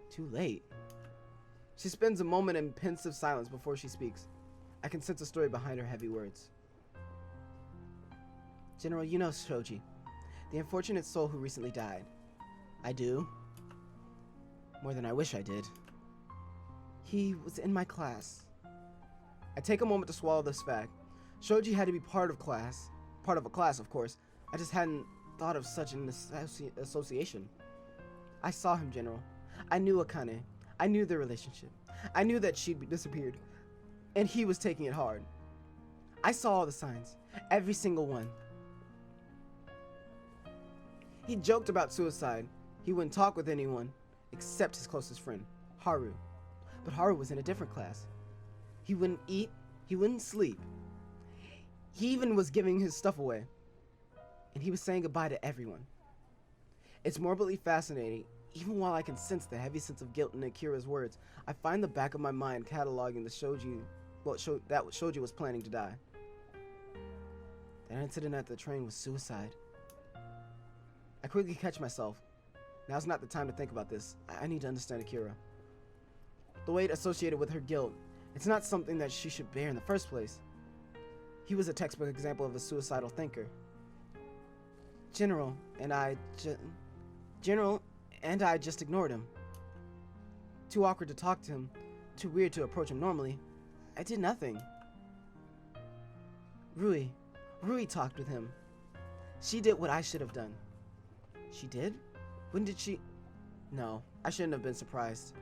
Too late. She spends a moment in pensive silence before she speaks. I can sense a story behind her heavy words. General, you know Shoji, the unfortunate soul who recently died. I do. More than I wish I did. He was in my class. I take a moment to swallow this fact. Shoji had to be part of a class, of course. I just hadn't thought of such an association. I saw him, General. I knew Akane. I knew their relationship. I knew that she'd disappeared, and he was taking it hard. I saw all the signs, every single one. He joked about suicide. He wouldn't talk with anyone except his closest friend, Haru. But Haru was in a different class. He wouldn't eat, he wouldn't sleep. He even was giving his stuff away. And he was saying goodbye to everyone. It's morbidly fascinating. Even while I can sense the heavy sense of guilt in Akira's words, I find the back of my mind cataloging the Shoji was planning to die. That incident at the train was suicide. I quickly catch myself. Now's not the time to think about this. I need to understand Akira. The weight associated with her guilt, it's not something that she should bear in the first place. He was a textbook example of a suicidal thinker. General and I just ignored him. Too awkward to talk to him, too weird to approach him normally. I did nothing. Rui talked with him. She did what I should have done. She did? When did she? No, I shouldn't have been surprised.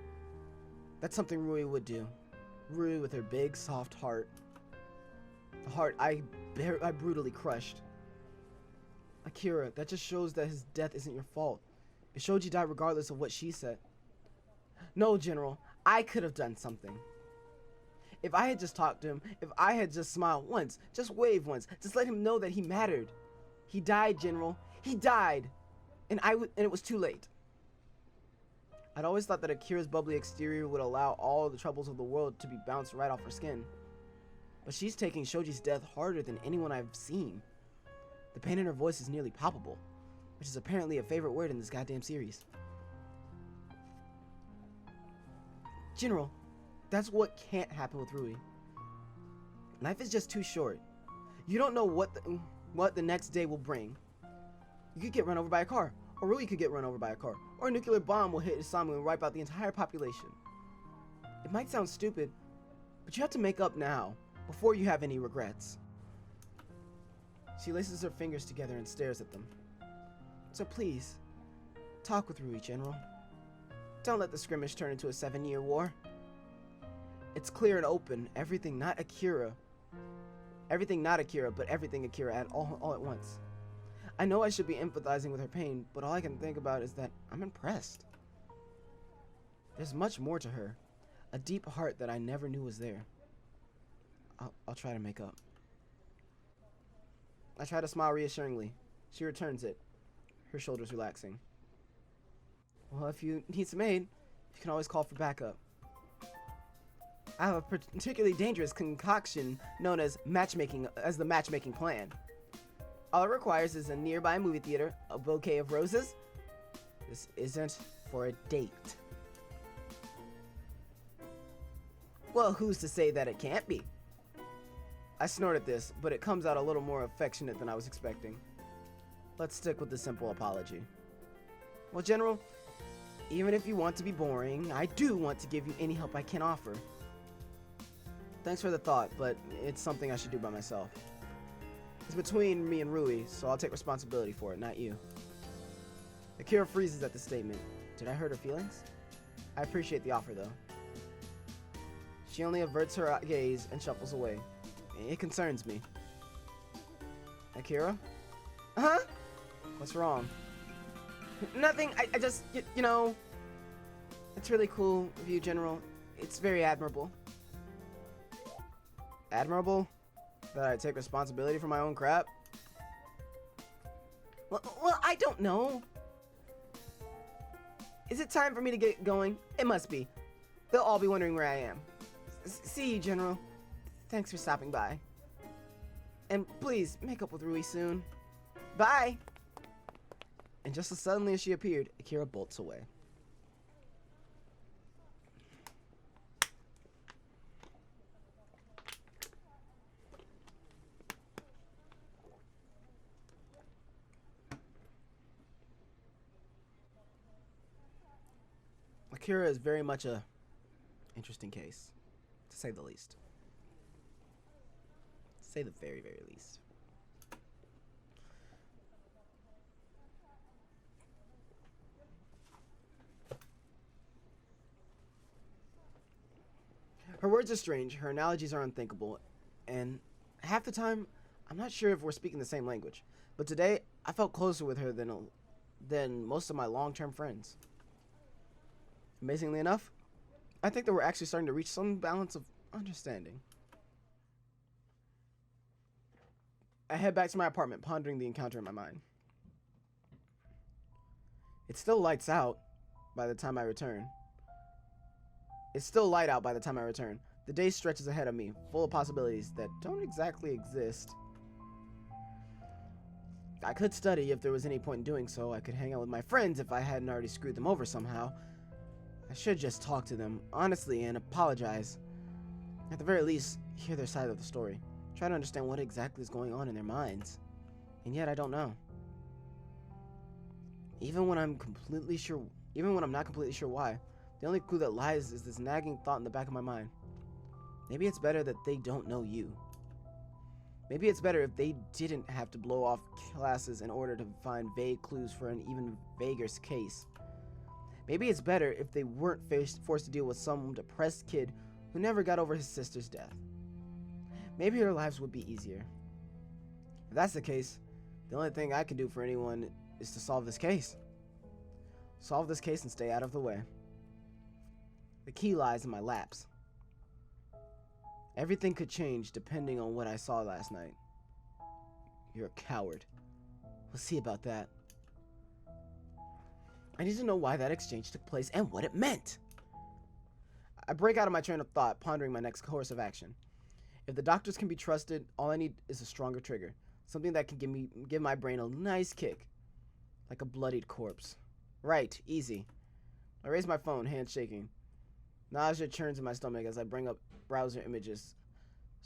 That's something Rui would do. Rui with her big, soft heart. The heart I brutally crushed. Akira, that just shows that his death isn't your fault. It showed you died regardless of what she said. No, General, I could have done something. If I had just talked to him, if I had just smiled once, just waved once, just let him know that he mattered. He died, General. He died. And it was too late. I'd always thought that Akira's bubbly exterior would allow all the troubles of the world to be bounced right off her skin. But she's taking Shoji's death harder than anyone I've seen. The pain in her voice is nearly palpable, which is apparently a favorite word in this goddamn series. General, that's what can't happen with Rui. Life is just too short. You don't know what the next day will bring. You could get run over by a car, or Rui could get run over by a car, or a nuclear bomb will hit Isamu and wipe out the entire population. It might sound stupid, but you have to make up now, before you have any regrets. She laces her fingers together and stares at them. So please, talk with Rui, General. Don't let the skirmish turn into a 7-year war. It's clear and open, everything not Akira, but everything Akira at all at once. I know I should be empathizing with her pain, but all I can think about is that I'm impressed. There's much more to her, a deep heart that I never knew was there. I'll try to make up. I try to smile reassuringly. She returns it, her shoulders relaxing. Well, if you need some aid, you can always call for backup. I have a particularly dangerous concoction known as the matchmaking plan. All it requires is a nearby movie theater, a bouquet of roses. This isn't for a date. Well, who's to say that it can't be? I snort at this, but it comes out a little more affectionate than I was expecting. Let's stick with the simple apology. Well, General, even if you want to be boring, I do want to give you any help I can offer. Thanks for the thought, but it's something I should do by myself. It's between me and Rui, so I'll take responsibility for it, not you. Akira freezes at the statement. Did I hurt her feelings? I appreciate the offer, though. She only averts her gaze and shuffles away. It concerns me. Akira? Huh? What's wrong? Nothing. I just, you know, it's really cool of you, General. It's very admirable. Admirable? That I take responsibility for my own crap? Well, I don't know. Is it time for me to get going? It must be. They'll all be wondering where I am. See you, General. Thanks for stopping by. And please, make up with Rui soon. Bye! And just as suddenly as she appeared, Akira bolts away. Akira is very much a interesting case, to say the least. To say the very, very least. Her words are strange, her analogies are unthinkable, and half the time, I'm not sure if we're speaking the same language. But today, I felt closer with her than most of my long-term friends. Amazingly enough, I think that we're actually starting to reach some balance of understanding. I head back to my apartment, pondering the encounter in my mind. It's still lights out by the time I return. It's still light out by the time I return. The day stretches ahead of me, full of possibilities that don't exactly exist. I could study if there was any point in doing so. I could hang out with my friends if I hadn't already screwed them over somehow. I should just talk to them, honestly, and apologize. At the very least, hear their side of the story. Try to understand what exactly is going on in their minds. And yet I don't know. Even when I'm not completely sure why, the only clue that lies is this nagging thought in the back of my mind. Maybe it's better that they don't know you. Maybe it's better if they didn't have to blow off classes in order to find vague clues for an even vaguer case. Maybe it's better if they weren't forced to deal with some depressed kid who never got over his sister's death. Maybe their lives would be easier. If that's the case, the only thing I can do for anyone is to solve this case. Solve this case and stay out of the way. The key lies in my laps. Everything could change depending on what I saw last night. You're a coward. We'll see about that. I need to know why that exchange took place and what it meant. I break out of my train of thought, pondering my next course of action. If the doctors can be trusted, all I need is a stronger trigger. Something that can give my brain a nice kick. Like a bloodied corpse. Right, easy. I raise my phone, hands shaking. Nausea churns in my stomach as I bring up browser images.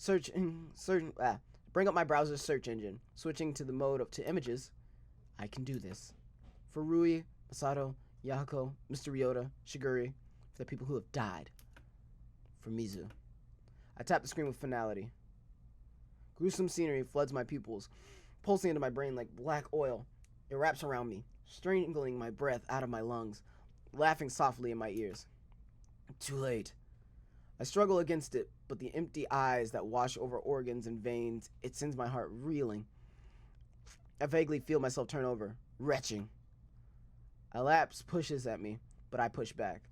Bring up my browser's search engine. Switching to the mode to images. I can do this. For Rui, Masato, Yahiko, Mr. Ryota, Shiguri, for the people who have died. For Mizu. I tap the screen with finality. Gruesome scenery floods my pupils, pulsing into my brain like black oil. It wraps around me, strangling my breath out of my lungs, laughing softly in my ears. Too late. I struggle against it, but the empty eyes that wash over organs and veins, it sends my heart reeling. I vaguely feel myself turn over, retching. A lapse pushes at me, but I push back,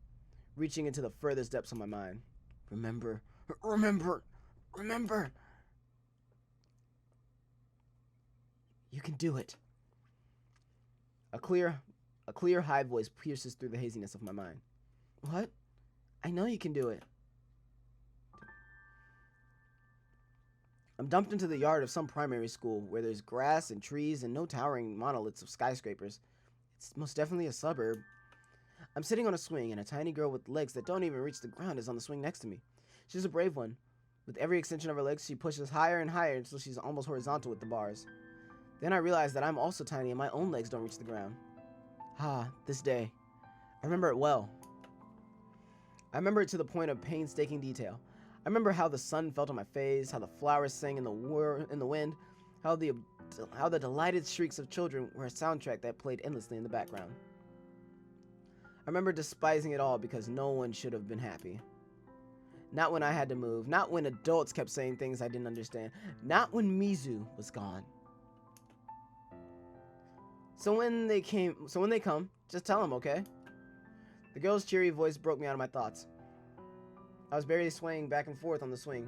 reaching into the furthest depths of my mind. Remember. You can do it. A clear, high voice pierces through the haziness of my mind. What? I know you can do it. I'm dumped into the yard of some primary school where there's grass and trees and no towering monoliths of skyscrapers. It's most definitely a suburb. I'm sitting on a swing, and a tiny girl with legs that don't even reach the ground is on the swing next to me. She's a brave one. With every extension of her legs, she pushes higher and higher until she's almost horizontal with the bars. Then I realize that I'm also tiny and my own legs don't reach the ground. This day. I remember it well. I remember it to the point of painstaking detail. I remember how the sun felt on my face, how the flowers sang in the wind, how the delighted shrieks of children were a soundtrack that played endlessly in the background. I remember despising it all because no one should have been happy. Not when I had to move, not when adults kept saying things I didn't understand, not when Mizu was gone. So when they come, just tell them, okay? The girl's cheery voice broke me out of my thoughts. I was barely swaying back and forth on the swing,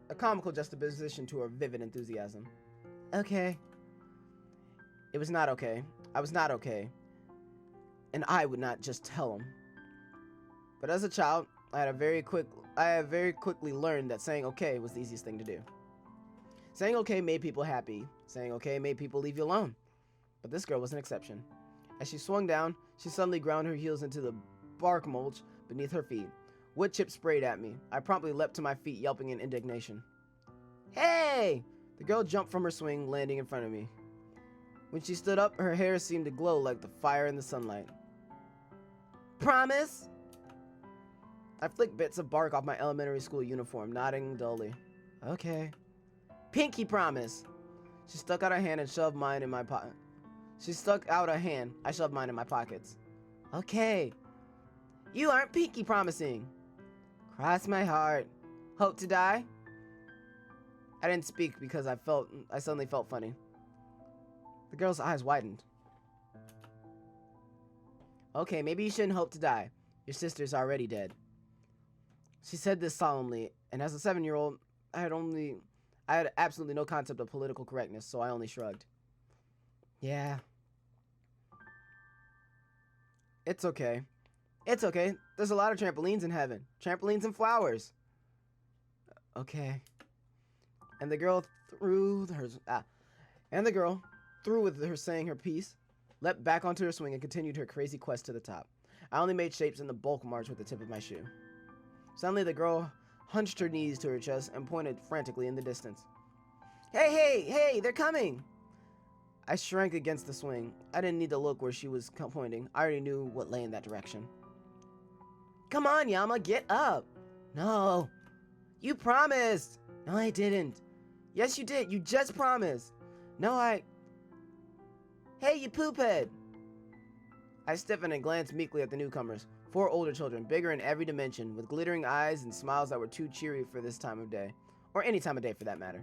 a comical juxtaposition to her vivid enthusiasm. Okay. It was not okay. I was not okay. And I would not just tell him. But as a child, I had very quickly learned that saying okay was the easiest thing to do. Saying okay made people happy. Saying okay made people leave you alone. But this girl was an exception. As she swung down, she suddenly ground her heels into the bark mulch beneath her feet. Wood chips sprayed at me. I promptly leapt to my feet, yelping in indignation. Hey! The girl jumped from her swing, landing in front of me. When she stood up, her hair seemed to glow like the fire in the sunlight. Promise? I flicked bits of bark off my elementary school uniform, nodding dully. Okay. Pinky promise. She stuck out a hand and shoved mine in my pocket. I shoved mine in my pockets. Okay. You aren't pinky promising. Cross my heart. Hope to die? I didn't speak because I suddenly felt funny. The girl's eyes widened. Okay, maybe you shouldn't hope to die. Your sister's already dead. She said this solemnly, and as a 7-year-old, I had absolutely no concept of political correctness, so I only shrugged. Yeah. It's okay. It's okay. There's a lot of trampolines in heaven. Trampolines and flowers. Okay. And the girl through with her saying her piece, leapt back onto her swing and continued her crazy quest to the top. I only made shapes in the bulk march with the tip of my shoe. Suddenly the girl hunched her knees to her chest and pointed frantically in the distance. Hey, they're coming! I shrank against the swing. I didn't need to look where she was pointing. I already knew what lay in that direction. Come on, Yama, get up! No. You promised! No, I didn't. Yes, you did. You just promised. No, Hey, you poophead! I stiffened and glanced meekly at the newcomers. 4 older children, bigger in every dimension, with glittering eyes and smiles that were too cheery for this time of day. Or any time of day, for that matter.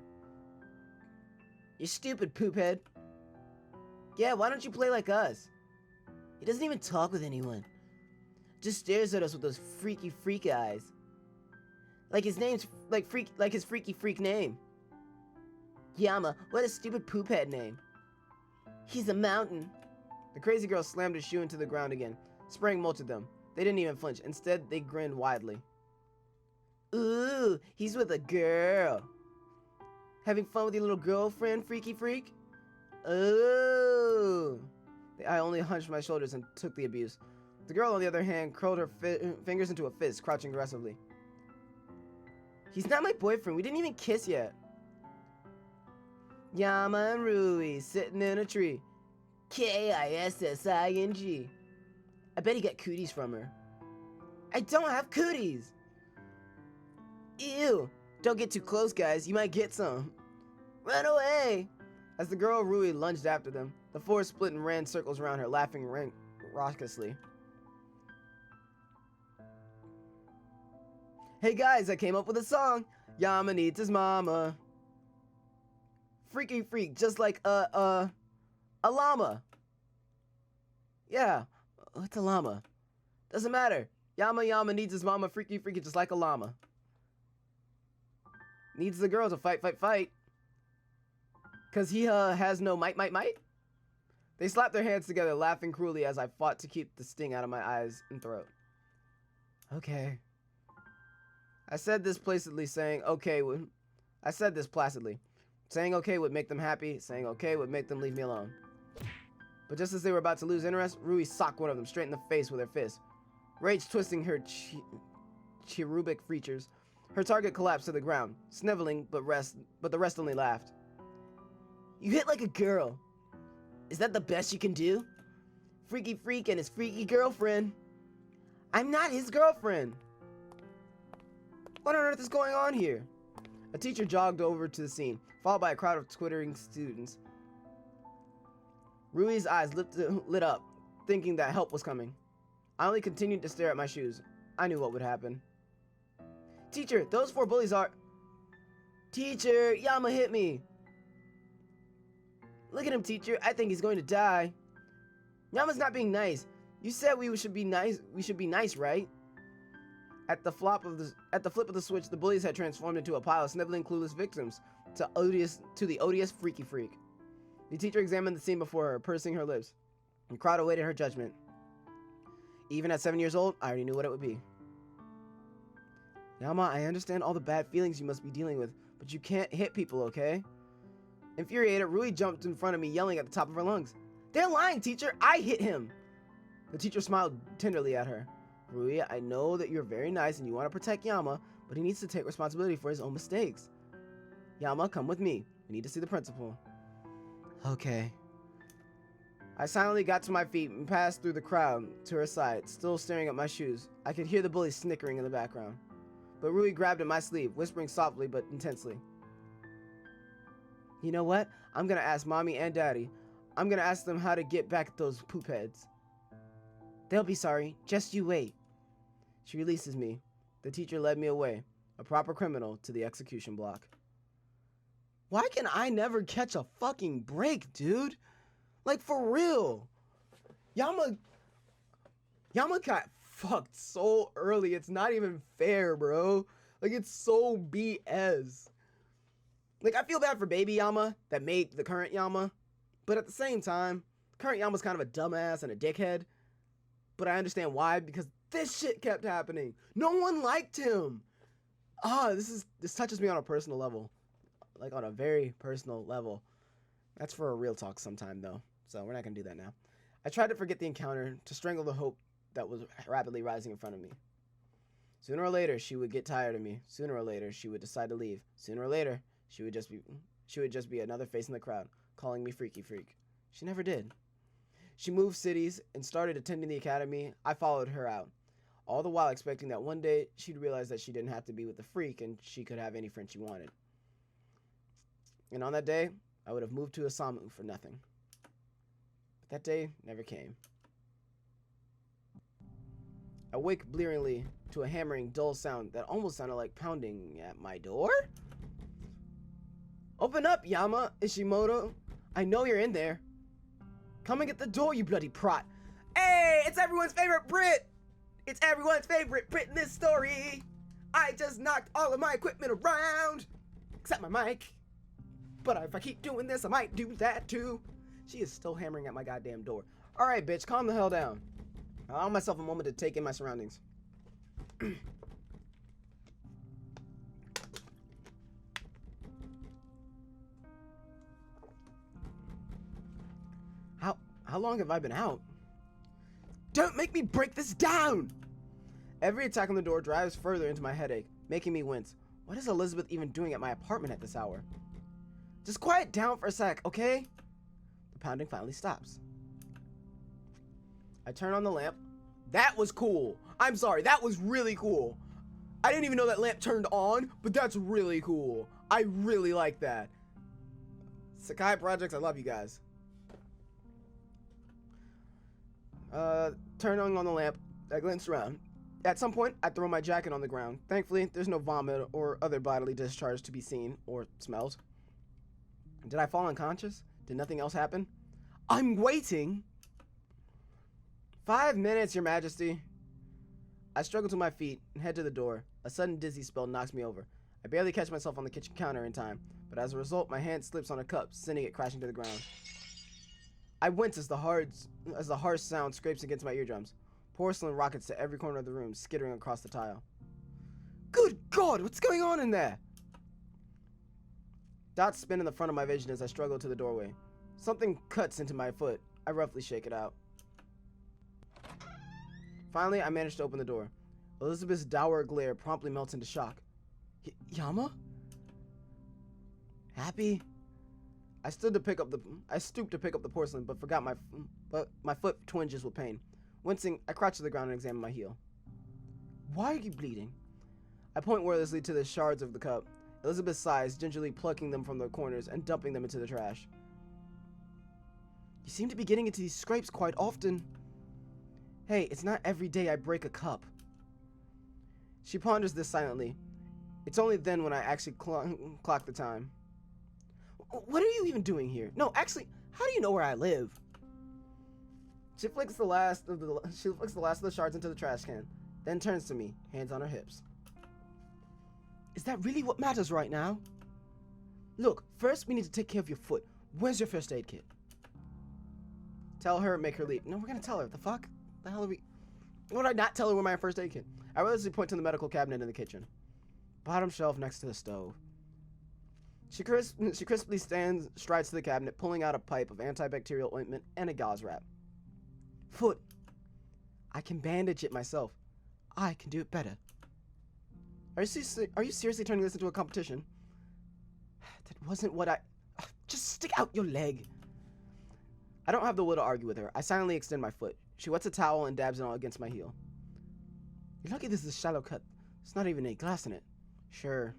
You stupid poophead. Yeah, why don't you play like us? He doesn't even talk with anyone. Just stares at us with those freaky freak eyes. Like his name's like his freaky freak name. Yama, what a stupid poophead name. He's a mountain. The crazy girl slammed her shoe into the ground again, spraying mulch at them. They didn't even flinch. Instead, they grinned widely. Ooh, he's with a girl. Having fun with your little girlfriend, freaky freak? Oh. I only hunched my shoulders and took the abuse. The girl, on the other hand, curled her fingers into a fist, crouching aggressively. He's not my boyfriend. We didn't even kiss yet. Yama and Rui sitting in a tree. Kissing. I bet he got cooties from her. I don't have cooties. Ew. Don't get too close, guys. You might get some. Run away. As the girl Rui lunged after them, the 4 split and ran circles around her, laughing raucously. Hey guys, I came up with a song. Yama needs his mama. Freaky freak, just like a llama. Yeah, what's a llama? Doesn't matter. Yama needs his mama. Freaky freaky, just like a llama. Needs the girl to fight. Cause he has no might. They slapped their hands together, laughing cruelly as I fought to keep the sting out of my eyes and throat. Okay. I said this placidly, saying okay would make them happy, saying okay would make them leave me alone. But just as they were about to lose interest, Rui socked one of them straight in the face with her fist. Rage twisting her cherubic features, her target collapsed to the ground, sniveling, but the rest only laughed. You hit like a girl. Is that the best you can do? Freaky freak and his freaky girlfriend. I'm not his girlfriend. What on earth is going on here? A teacher jogged over to the scene, followed by a crowd of twittering students. Rui's eyes lit up, thinking that help was coming. I only continued to stare at my shoes. I knew what would happen. Teacher, those 4 bullies are... Teacher, Yama hit me. Look at him, teacher. I think he's going to die. Yama's not being nice. You said we should be nice. We should be nice, right? At the flip of the switch, the bullies had transformed into a pile of sniveling, clueless victims to the odious freaky freak. The teacher examined the scene before her, pursing her lips. The crowd awaited her judgment. Even at 7 years old, I already knew what it would be. Yama, I understand all the bad feelings you must be dealing with, but you can't hit people, okay? Infuriated, Rui jumped in front of me, yelling at the top of her lungs. They're lying, teacher! I hit him! The teacher smiled tenderly at her. Rui, I know that you're very nice and you want to protect Yama, but he needs to take responsibility for his own mistakes. Yama, come with me. We need to see the principal. Okay. I silently got to my feet and passed through the crowd to her side, still staring at my shoes. I could hear the bullies snickering in the background. But Rui grabbed at my sleeve, whispering softly but intensely. You know what? I'm gonna ask Mommy and Daddy. I'm gonna ask them how to get back at those poop heads. They'll be sorry. Just you wait. She releases me. The teacher led me away, a proper criminal, to the execution block. Why can I never catch a fucking break, dude? Like, for real. Yama got fucked so early. It's not even fair, bro. Like, it's so BS. Like, I feel bad for baby Yama that made the current Yama. But at the same time, current Yama's kind of a dumbass and a dickhead. But I understand why, because this shit kept happening. No one liked him. This touches me on a personal level. Like, on a very personal level. That's for a real talk sometime, though. So we're not going to do that now. I tried to forget the encounter, to strangle the hope that was rapidly rising in front of me. Sooner or later, she would get tired of me. Sooner or later, she would decide to leave. Sooner or later, she would just be another face in the crowd, calling me freaky freak. She never did. She moved cities and started attending the academy. I followed her out, all the while expecting that one day she'd realize that she didn't have to be with the freak and she could have any friend she wanted. And on that day, I would have moved to Osamu for nothing. But that day never came. I wake blearingly to a hammering, dull sound that almost sounded like pounding at my door. Open up, Yama, Ishimoto. I know you're in there. Come and get the door, you bloody prot. Hey, it's everyone's favorite Brit. It's everyone's favorite Brit in this story. I just knocked all of my equipment around, except my mic. But if I keep doing this, I might do that too. She is still hammering at my goddamn door. All right, bitch, calm the hell down. I allow myself a moment to take in my surroundings. How long have I been out? Don't make me break this down! Every attack on the door drives further into my headache, making me wince. What is Elizabeth even doing at my apartment at this hour? Just quiet down for a sec, okay? The pounding finally stops. I turn on the lamp. That was cool. I'm sorry, that was really cool. I didn't even know that lamp turned on, but that's really cool. I really like that. Sakai Projects, I love you guys. Turning on the lamp, I glance around. At some point, I throw my jacket on the ground. Thankfully, there's no vomit or other bodily discharge to be seen or smelled. Did I fall unconscious? Did nothing else happen? I'm waiting! 5 minutes, Your Majesty. I struggle to my feet and head to the door. A sudden dizzy spell knocks me over. I barely catch myself on the kitchen counter in time, but as a result, my hand slips on a cup, sending it crashing to the ground. I wince as the harsh sound scrapes against my eardrums. Porcelain rockets to every corner of the room, skittering across the tile. Good God, what's going on in there? Dots spin in the front of my vision as I struggle to the doorway. Something cuts into my foot. I roughly shake it out. Finally, I manage to open the door. Elizabeth's dour glare promptly melts into shock. Yama? Happy? I stooped to pick up the porcelain, but forgot my foot twinges with pain. Wincing, I crouch to the ground and examine my heel. Why are you bleeding? I point wordlessly to the shards of the cup. Elizabeth sighs, gingerly plucking them from the corners and dumping them into the trash. You seem to be getting into these scrapes quite often. Hey, it's not every day I break a cup. She ponders this silently. It's only then when I actually clock the time. What are you even doing here? No, actually, how do you know where I live? She flicks the last of the shards into the trash can, then turns to me, hands on her hips. Is that really what matters right now? Look, first we need to take care of your foot. Where's your first aid kit? Tell her, make her leave. No, we're gonna tell her. The fuck? The hell are we? Why would I not tell her where my first aid kit? I realistically point to the medical cabinet in the kitchen. Bottom shelf next to the stove. She crisply strides to the cabinet, pulling out a pipe of antibacterial ointment and a gauze wrap. Foot. I can bandage it myself. I can do it better. Are you seriously turning this into a competition? That wasn't what I... Just stick out your leg. I don't have the will to argue with her. I silently extend my foot. She wets a towel and dabs it all against my heel. You're lucky this is a shallow cut. There's not even any glass in it. Sure.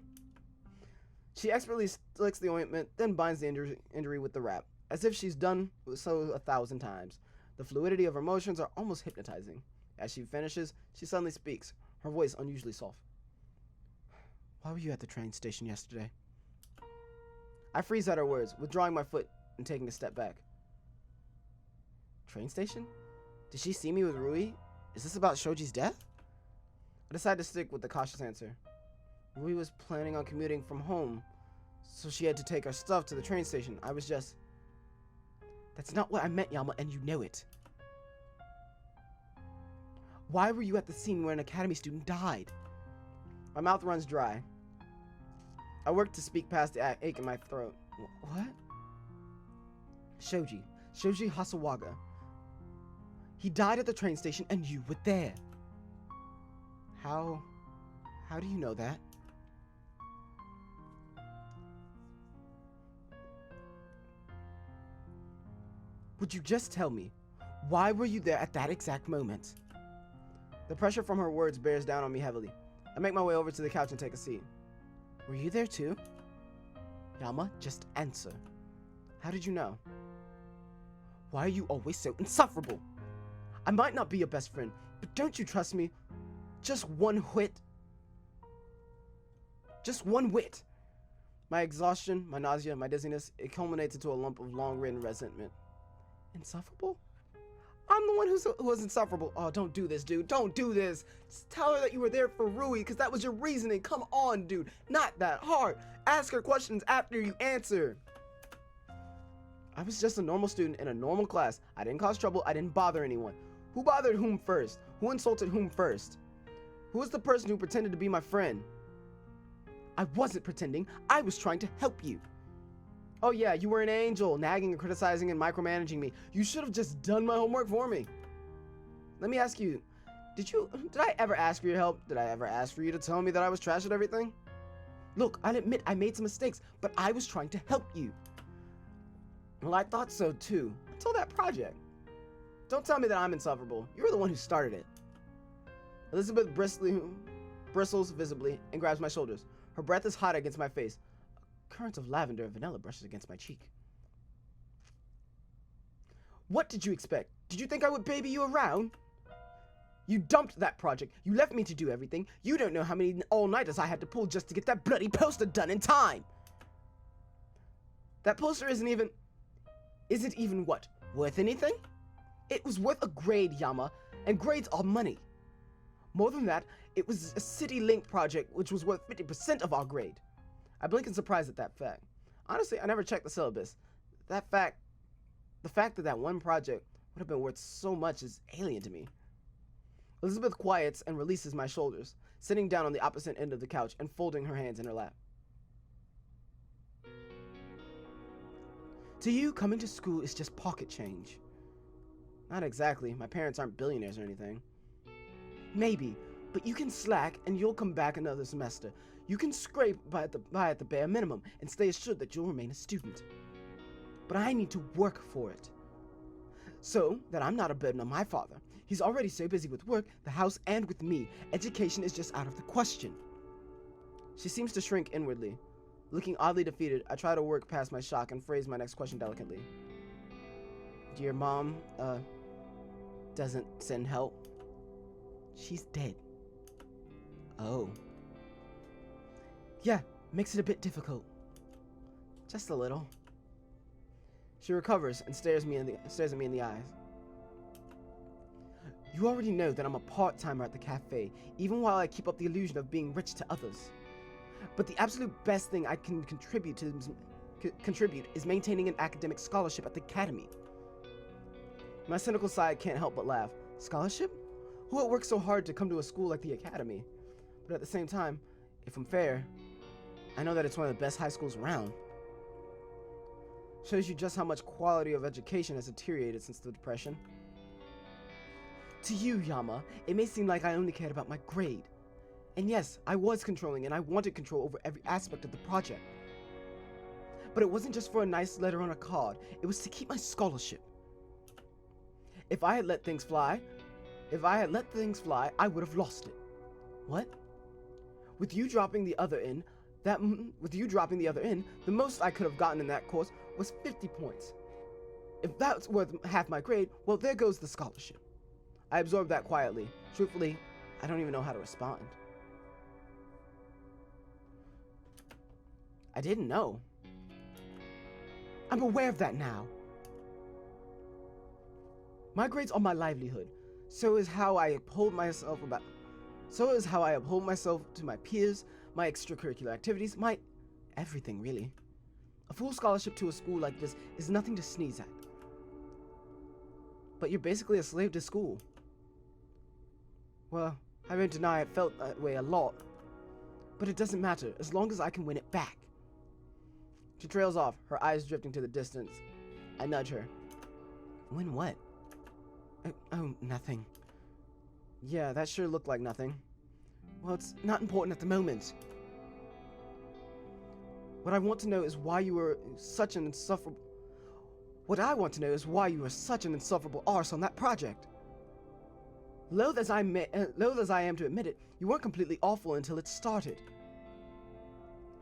She expertly licks the ointment, then binds the injury with the wrap, as if she's done so 1,000 times. The fluidity of her motions are almost hypnotizing. As she finishes, she suddenly speaks, her voice unusually soft. Why were you at the train station yesterday? I freeze at her words, withdrawing my foot and taking a step back. Train station? Did she see me with Rui? Is this about Shoji's death? I decide to stick with the cautious answer. Rui was planning on commuting from home, so she had to take her stuff to the train station. I was just... That's not what I meant, Yama, and you know it. Why were you at the scene where an academy student died? My mouth runs dry. I work to speak past the ache in my throat. What? Shoji Hasawaga. He died at the train station and you were there. How do you know that? Would you just tell me, why were you there at that exact moment? The pressure from her words bears down on me heavily. I make my way over to the couch and take a seat. Were you there too? Yama, just answer. How did you know? Why are you always so insufferable? I might not be your best friend, but don't you trust me? Just one whit. Just one whit. My exhaustion, my nausea, my dizziness, it culminates into a lump of long-ridden resentment. Insufferable? I'm the one who was insufferable. Oh, don't do this, dude. Don't do this. Just tell her that you were there for Rui, because that was your reasoning. Come on, dude. Not that hard. Ask her questions after you answer. I was just a normal student in a normal class. I didn't cause trouble. I didn't bother anyone. Who bothered whom first? Who insulted whom first? Who was the person who pretended to be my friend? I wasn't pretending. I was trying to help you. Oh yeah, you were an angel, nagging and criticizing and micromanaging me. You should have just done my homework for me. Let me ask you, did I ever ask for your help? Did I ever ask for you to tell me that I was trash at everything? Look, I'll admit I made some mistakes, but I was trying to help you. Well, I thought so too, until that project. Don't tell me that I'm insufferable. You were the one who started it. Elizabeth bristles visibly and grabs my shoulders. Her breath is hot against my face. Currents of lavender and vanilla brushes against my cheek. What did you expect? Did you think I would baby you around? You dumped that project. You left me to do everything. You don't know how many all-nighters I had to pull just to get that bloody poster done in time. That poster isn't even what? Worth anything? It was worth a grade, Yama, and grades are money. More than that, it was a City Link project which was worth 50% of our grade. I blink in surprise at that fact. Honestly, I never checked the syllabus. The fact that one project would have been worth so much is alien to me. Elizabeth quiets and releases my shoulders, sitting down on the opposite end of the couch and folding her hands in her lap. To you, coming to school is just pocket change. Not exactly. My parents aren't billionaires or anything. Maybe, but you can slack and you'll come back another semester. You can scrape by at the bare minimum and stay assured that you'll remain a student. But I need to work for it. So that I'm not a burden on my father. He's already so busy with work, the house, and with me. Education is just out of the question. She seems to shrink inwardly. Looking oddly defeated, I try to work past my shock and phrase my next question delicately. Your mom, doesn't send help? She's dead. Oh. Yeah, makes it a bit difficult. Just a little. She recovers and stares at me in the eyes. You already know that I'm a part-timer at the cafe, even while I keep up the illusion of being rich to others. But the absolute best thing I can contribute is maintaining an academic scholarship at the academy. My cynical side can't help but laugh. Scholarship? Who would work so hard to come to a school like the academy? But at the same time, if I'm fair, I know that it's one of the best high schools around. Shows you just how much quality of education has deteriorated since the Depression. To you, Yama, it may seem like I only cared about my grade. And yes, I was controlling and I wanted control over every aspect of the project. But it wasn't just for a nice letter on a card, it was to keep my scholarship. If I had let things fly, I would have lost it. What? With you dropping the other end, the most I could have gotten in that course was 50 points. If that's worth half my grade, well, there goes the scholarship. I absorbed that quietly. Truthfully, I don't even know how to respond. I didn't know. I'm aware of that now. My grades are my livelihood. So is how I uphold myself to my peers, my extracurricular activities, my everything, really. A full scholarship to a school like this is nothing to sneeze at. But you're basically a slave to school. Well, I won't deny it felt that way a lot. But it doesn't matter, as long as I can win it back. She trails off, her eyes drifting to the distance. I nudge her. Win what? Oh, nothing. Yeah, that sure looked like nothing. Well, it's not important at the moment. What I want to know is why you were such an insufferable arse on that project. Loath as I am to admit it, you weren't completely awful until it started.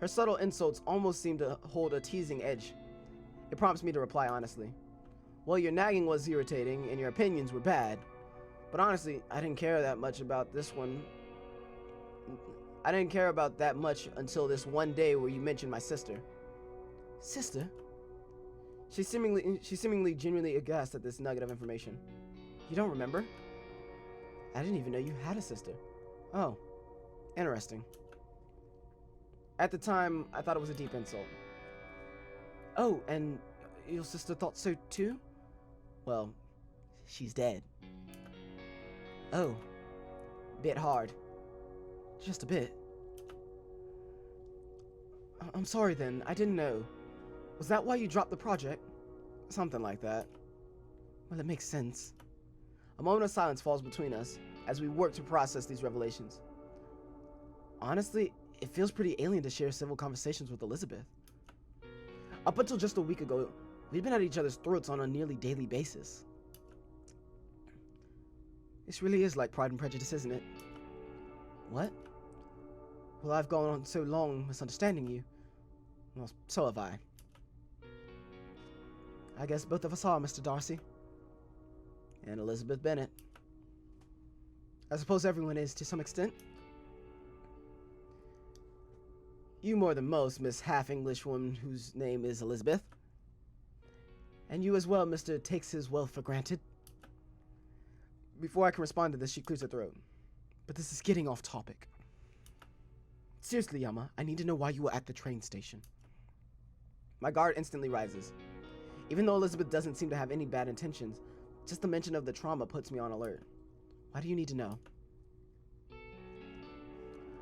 Her subtle insults almost seem to hold a teasing edge. It prompts me to reply honestly. Well, your nagging was irritating, and your opinions were bad. But honestly, I didn't care that much about this one. I didn't care about that much until this one day where you mentioned my sister. Sister? She's seemingly genuinely aghast at this nugget of information. You don't remember? I didn't even know you had a sister. Oh, interesting. At the time, I thought it was a deep insult. Oh, and your sister thought so too? Well, she's dead. Oh, bit hard. Just a bit. I'm sorry then, I didn't know. Was that why you dropped the project? Something like that. Well, it makes sense. A moment of silence falls between us as we work to process these revelations. Honestly, it feels pretty alien to share civil conversations with Elizabeth. Up until just a week ago, we'd been at each other's throats on a nearly daily basis. This really is like Pride and Prejudice, isn't it? What? Well, I've gone on so long misunderstanding you. Well, so have I. I guess both of us are, Mr. Darcy. And Elizabeth Bennet. I suppose everyone is, to some extent. You more than most, Miss Half-English woman whose name is Elizabeth. And you as well, Mr. Takes His Wealth for Granted. Before I can respond to this, she clears her throat. But this is getting off topic. Seriously, Yama, I need to know why you were at the train station. My guard instantly rises. Even though Elizabeth doesn't seem to have any bad intentions, just the mention of the trauma puts me on alert. Why do you need to know?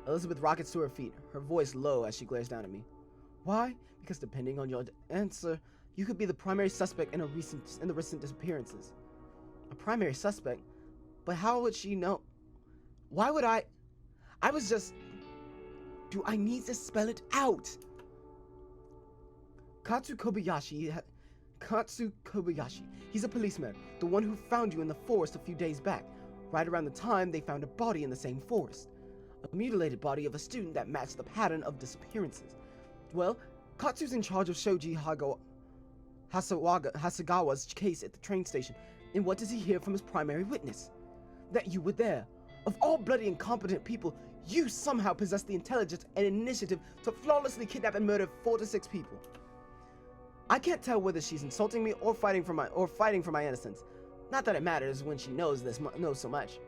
Elizabeth rockets to her feet, her voice low as she glares down at me. Why? Because depending on your answer, you could be the primary suspect in the recent disappearances. A primary suspect? But how would she know? Why would I was just... Do I need to spell it out? Katsu Kobayashi. He's a policeman, the one who found you in the forest a few days back, right around the time they found a body in the same forest. A mutilated body of a student that matched the pattern of disappearances. Well, Katsu's in charge of Shoji Hasagawa's case at the train station, and what does he hear from his primary witness? That you were there. Of all bloody incompetent people, you somehow possess the intelligence and initiative to flawlessly kidnap and murder 4 to 6 people. I can't tell whether she's insulting me or fighting for my innocence, Not that it matters when she knows so much.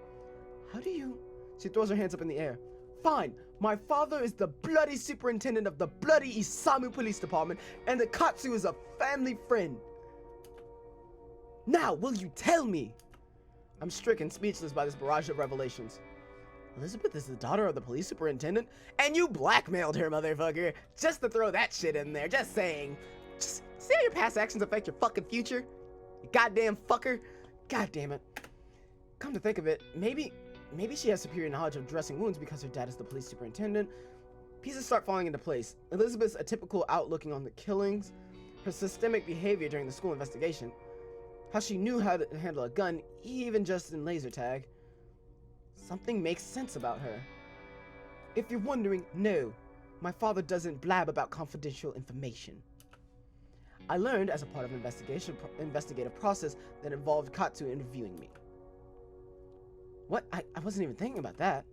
How do you... She throws her hands up in the air. Fine, my father is the bloody superintendent of the bloody Isamu Police Department, and the Katsu is a family friend. Now, will you tell me? I'm stricken, speechless by this barrage of revelations. Elizabeth is the daughter of the police superintendent, and you blackmailed her, motherfucker, just to throw that shit in there, just saying. Just see how your past actions affect your fucking future? You goddamn fucker. God damn it. Come to think of it, maybe she has superior knowledge of dressing wounds because her dad is the police superintendent. Pieces start falling into place. Elizabeth's atypical outlooking on the killings, her systemic behavior during the school investigation, how she knew how to handle a gun, even just in laser tag. Something makes sense about her. If you're wondering, no, my father doesn't blab about confidential information. I learned as a part of an investigative process that involved Katsu interviewing me. What? I wasn't even thinking about that.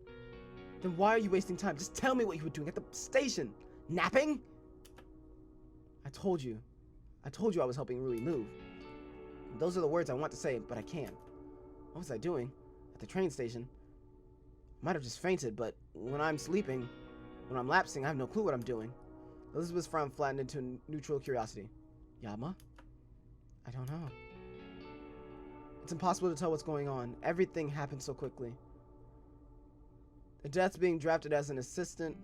Then why are you wasting time? Just tell me what you were doing at the station. Napping? I told you I was helping Rui move. Those are the words I want to say, but I can't. What was I doing? At the train station? I might have just fainted, but when I'm sleeping, when I'm lapsing, I have no clue what I'm doing. Elizabeth's frown flattened into neutral curiosity. Yama? I don't know. It's impossible to tell what's going on. Everything happened so quickly. The deaths being drafted as an assistant,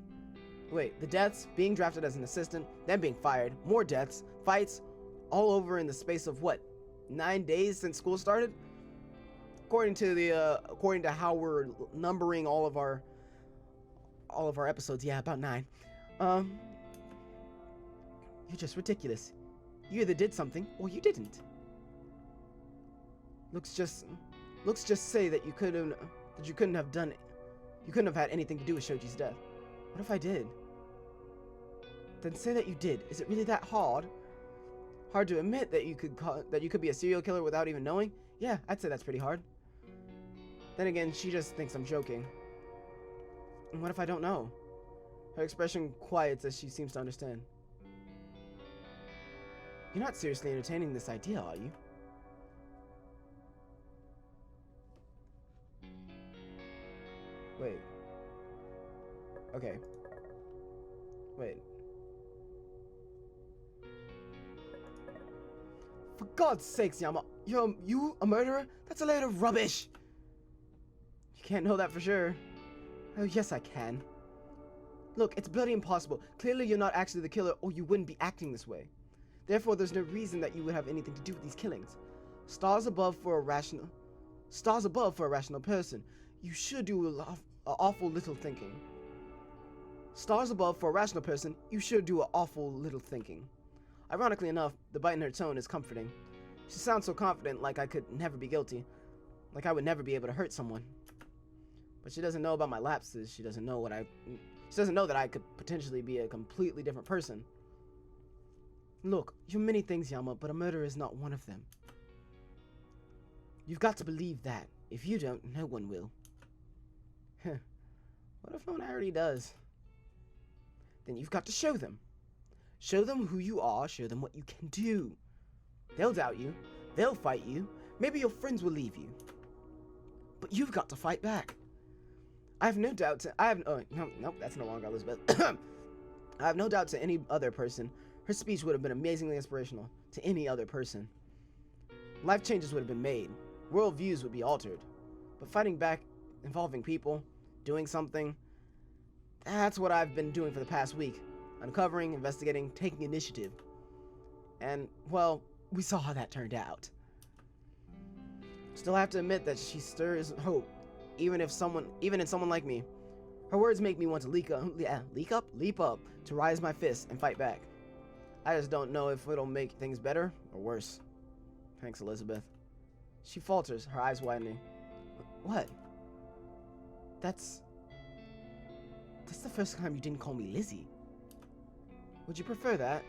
then being fired, more deaths, fights, all over in the space of what, 9 days since school started? According to how we're numbering all of our episodes, yeah, about 9. You're just ridiculous. You either did something or you didn't. Looks just say that you couldn't have done it. You couldn't have had anything to do with Shoji's death. What if I did? Then say that you did. Is it really that hard? Hard to admit that you could be a serial killer without even knowing? Yeah, I'd say that's pretty hard. Then again, she just thinks I'm joking. And what if I don't know? Her expression quiets as she seems to understand. You're not seriously entertaining this idea, are you? Wait. Okay. Wait. For God's sakes, Yama, you a murderer? That's a load of rubbish! You can't know that for sure. Oh, yes I can. Look, it's bloody impossible. Clearly you're not actually the killer, or you wouldn't be acting this way. Therefore, there's no reason that you would have anything to do with these killings. Stars above for a rational person. You should do an awful little thinking. Stars above for a rational person, you should do an awful little thinking. Ironically enough, the bite in her tone is comforting. She sounds so confident, like I could never be guilty. Like I would never be able to hurt someone. But she doesn't know about my lapses. She doesn't know that I could potentially be a completely different person. Look, you're many things, Yama, but a murderer is not one of them. You've got to believe that. If you don't, no one will. What if no one already does? Then you've got to show them. Show them who you are, show them what you can do. They'll doubt you, they'll fight you, maybe your friends will leave you. But you've got to fight back. I have no doubt that's no longer Elizabeth. I have no doubt to any other person, her speech would have been amazingly inspirational to any other person. Life changes would have been made, world views would be altered. But fighting back, involving people, doing something, that's what I've been doing for the past week. Uncovering, investigating, taking initiative. And, well, we saw how that turned out. Still have to admit that she stirs hope, even in someone like me. Her words make me want to leap up, to raise my fist and fight back. I just don't know if it'll make things better or worse. Thanks, Elizabeth. She falters, her eyes widening. What? That's the first time you didn't call me Lizzie. Would you prefer that?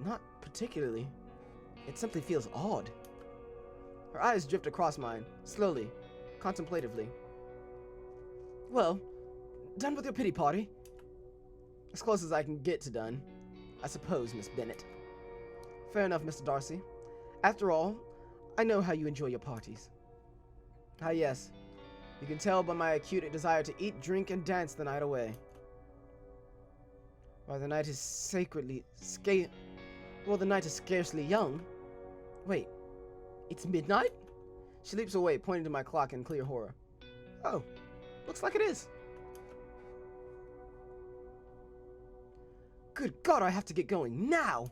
Not particularly. It simply feels odd. Her eyes drift across mine, slowly, contemplatively. Well, done with your pity party? As close as I can get to done, I suppose, Miss Bennett. Fair enough, Mr. Darcy. After all, I know how you enjoy your parties. Ah, yes. You can tell by my acute desire to eat, drink, and dance the night away. While the night is the night is scarcely young. Wait, it's midnight? She leaps away, pointing to my clock in clear horror. Oh, looks like it is. Good God, I have to get going now!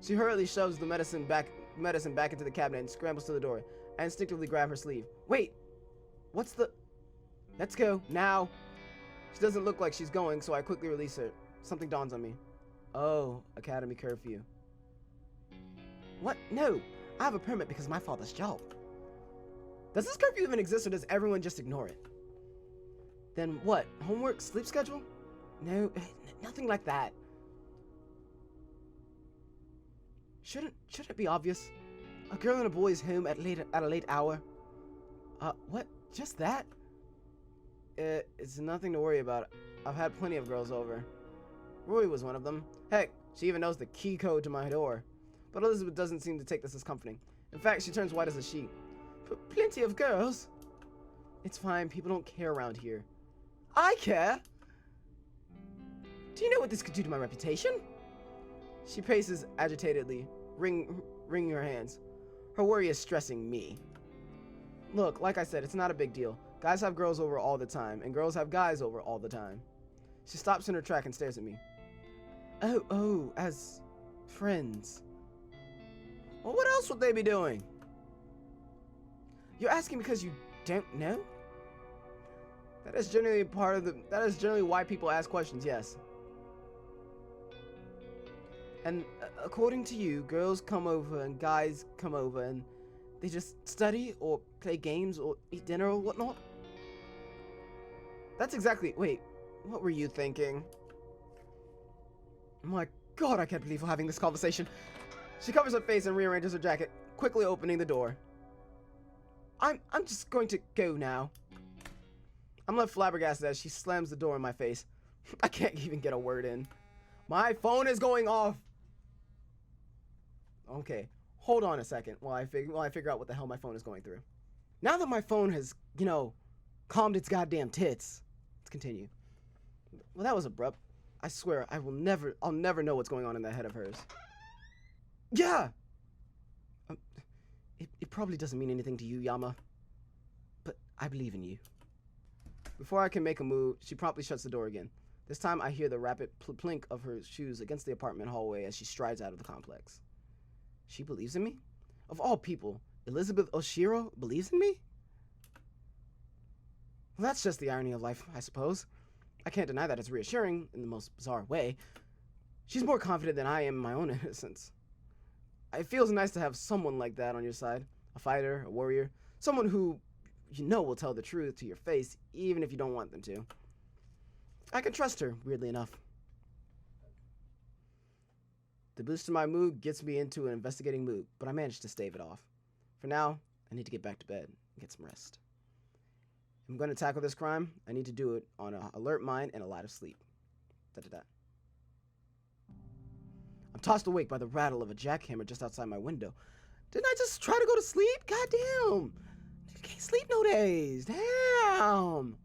She hurriedly shoves the medicine back into the cabinet and scrambles to the door. I instinctively grab her sleeve. Wait! What's the... Let's go, now! She doesn't look like she's going, so I quickly release her. Something dawns on me. Oh, academy curfew. What? No! I have a permit because of my father's job. Does this curfew even exist, or does everyone just ignore it? Then what? Homework? Sleep schedule? No, nothing like that. Shouldn't it be obvious? A girl and a boy is home at a late hour. What? Just that? It's nothing to worry about. I've had plenty of girls over. Roy was one of them. Heck, she even knows the key code to my door. But Elizabeth doesn't seem to take this as comforting. In fact, she turns white as a sheet. Plenty of girls? It's fine, people don't care around here. I care! Do you know what this could do to my reputation? She paces agitatedly, wringing her hands. Her worry is stressing me. Look, like I said, it's not a big deal. Guys have girls over all the time, and girls have guys over all the time. She stops in her track and stares at me. Oh, as friends. Well, what else would they be doing? You're asking because you don't know? That is generally why people ask questions, yes. And according to you, girls come over and guys come over and they just study or play games or eat dinner or whatnot? That's exactly... Wait, what were you thinking? My God, I can't believe we're having this conversation. She covers her face and rearranges her jacket, quickly opening the door. I'm just going to go now. I'm left flabbergasted as she slams the door in my face. I can't even get a word in. My phone is going off. Okay, hold on a second while I figure out what the hell my phone is going through. Now that my phone has, calmed its goddamn tits. Let's continue. Well, that was abrupt. I swear, I'll never know what's going on in that head of hers. Yeah! It probably doesn't mean anything to you, Yama. But I believe in you. Before I can make a move, she promptly shuts the door again. This time, I hear the rapid plink of her shoes against the apartment hallway as she strides out of the complex. She believes in me? Of all people, Elizabeth Oshiro believes in me? Well, that's just the irony of life, I suppose. I can't deny that it's reassuring in the most bizarre way. She's more confident than I am in my own innocence. It feels nice to have someone like that on your side. A fighter, a warrior, someone who will tell the truth to your face, even if you don't want them to. I can trust her, weirdly enough. The boost to my mood gets me into an investigating mood, but I managed to stave it off. For now, I need to get back to bed and get some rest. If I'm going to tackle this crime, I need to do it on an alert mind and a lot of sleep. Da-da-da. I'm tossed awake by the rattle of a jackhammer just outside my window. Didn't I just try to go to sleep? Goddamn! You can't sleep nowadays. Damn!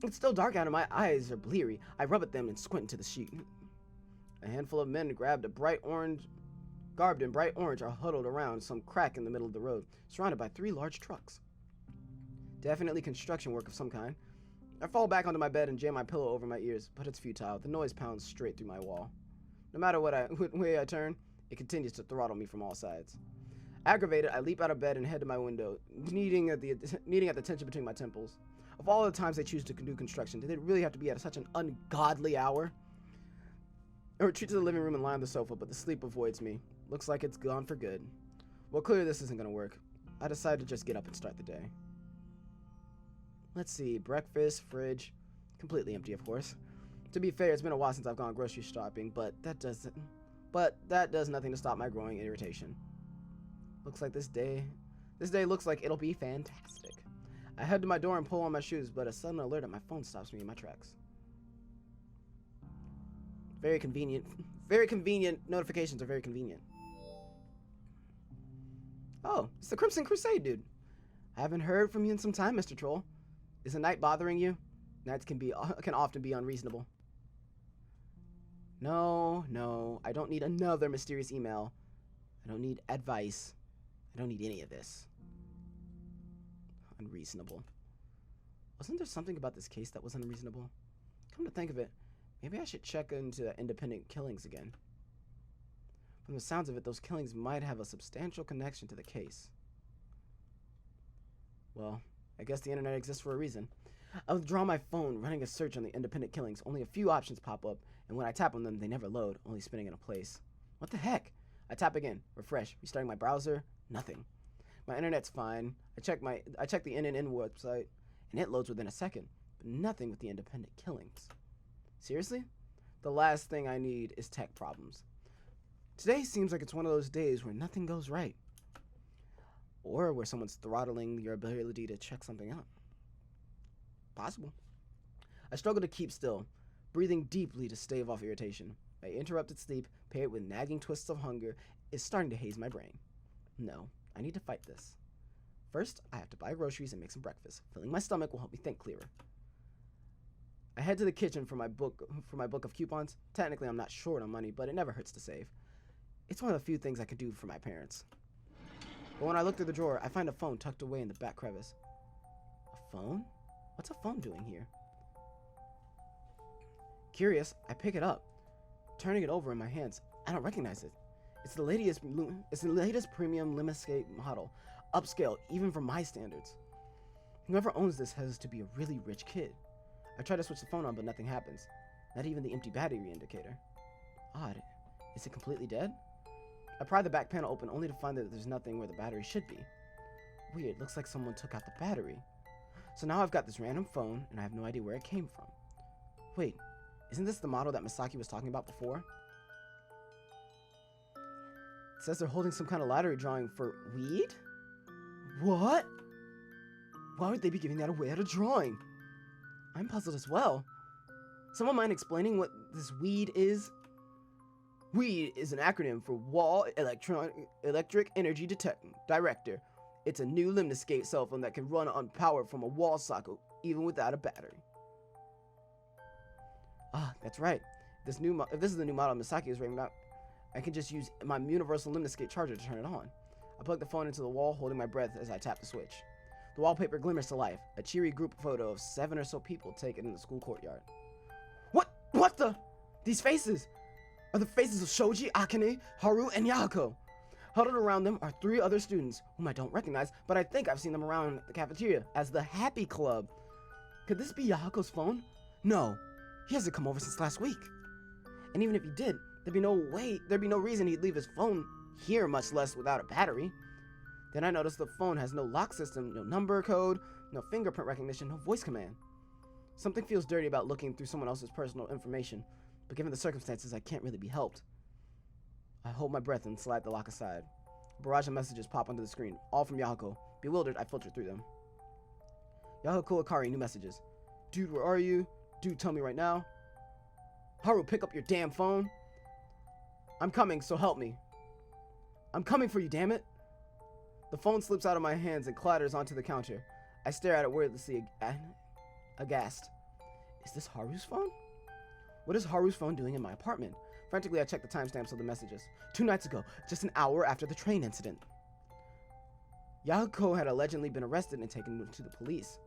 It's still dark out and my eyes are bleary. I rub at them and squint into the sheet. A handful of men garbed in bright orange are huddled around some crack in the middle of the road, surrounded by 3 large trucks. Definitely construction work of some kind. I fall back onto my bed and jam my pillow over my ears, but it's futile. The noise pounds straight through my wall. No matter what way I turn, it continues to throttle me from all sides. Aggravated, I leap out of bed and head to my window, kneading at the tension between my temples. Of all the times they choose to do construction, did it really have to be at such an ungodly hour? I retreat to the living room and lie on the sofa, but the sleep avoids me. Looks like it's gone for good. Well, clearly this isn't going to work. I decide to just get up and start the day. Let's see, breakfast, fridge, completely empty, of course. To be fair, it's been a while since I've gone grocery shopping, but that does nothing to stop my growing irritation. Looks like this day looks like it'll be fantastic. I head to my door and pull on my shoes, but a sudden alert at my phone stops me in my tracks. Very convenient. Very convenient. Notifications are very convenient. Oh, it's the Crimson Crusade dude. I haven't heard from you in some time, Mr. Troll. Is the night bothering you? Nights can often be unreasonable. No, I don't need another mysterious email. I don't need advice. I don't need any of this. Unreasonable. Wasn't there something about this case that was unreasonable? Come to think of it, maybe I should check into independent killings again. From the sounds of it, those killings might have a substantial connection to the case. Well, I guess the internet exists for a reason. I withdraw my phone, running a search on the independent killings. Only a few options pop up, and when I tap on them, they never load, only spinning in a place. What the heck? I tap again, refresh, restarting my browser, nothing. My internet's fine. I check the NNN website, and it loads within a second, but nothing with the independent killings. Seriously? The last thing I need is tech problems. Today seems like it's one of those days where nothing goes right. Or where someone's throttling your ability to check something out. Possible. I struggle to keep still, breathing deeply to stave off irritation. My interrupted sleep, paired with nagging twists of hunger, is starting to haze my brain. No, I need to fight this. First, I have to buy groceries and make some breakfast. Filling my stomach will help me think clearer. I head to the kitchen for my book of coupons. Technically, I'm not short on money, but it never hurts to save. It's one of the few things I can do for my parents. But when I look through the drawer, I find a phone tucked away in the back crevice. A phone? What's a phone doing here? Curious, I pick it up. Turning it over in my hands, I don't recognize it. It's the latest premium Limescape model, upscale even for my standards. Whoever owns this has to be a really rich kid. I try to switch the phone on, but nothing happens. Not even the empty battery indicator. Odd. Is it completely dead? I pry the back panel open only to find that there's nothing where the battery should be. Weird, looks like someone took out the battery. So now I've got this random phone, and I have no idea where it came from. Wait, isn't this the model that Misaki was talking about before? It says they're holding some kind of lottery drawing for weed? What? Why would they be giving that away at a drawing? I'm puzzled as well. Someone mind explaining what this weed is? WEED is an acronym for Wall Electric Energy Director. It's a new Limnescape cell phone that can run on power from a wall socket, even without a battery. Ah, that's right. If this is the new model Misaki is raving about, I can just use my universal Limnescape charger to turn it on. I plug the phone into the wall, holding my breath as I tap the switch. The wallpaper glimmers to life, a cheery group photo of 7 or so people taken in the school courtyard. What the? These faces are the faces of Shoji, Akane, Haru, and Yahiko. Huddled around them are 3 other students, whom I don't recognize, but I think I've seen them around the cafeteria as the Happy Club. Could this be Yahiko's phone? No, he hasn't come over since last week. And even if he did, there'd be no reason he'd leave his phone here, much less without a battery. Then I noticed the phone has no lock system, no number code, no fingerprint recognition, no voice command. Something feels dirty about looking through someone else's personal information, but given the circumstances, I can't really be helped. I hold my breath and slide the lock aside. A barrage of messages pop onto the screen, all from Yahiko. Bewildered, I filter through them. Yahiko Akari, new messages. Dude, where are you? Dude, tell me right now. Haru, pick up your damn phone. I'm coming, so help me. I'm coming for you, damn it. The phone slips out of my hands and clatters onto the counter. I stare at it wordlessly, aghast. Is this Haru's phone? What is Haru's phone doing in my apartment? Frantically, I check the timestamps of the messages. 2 nights ago, just an hour after the train incident. Yahiko had allegedly been arrested and taken to the police.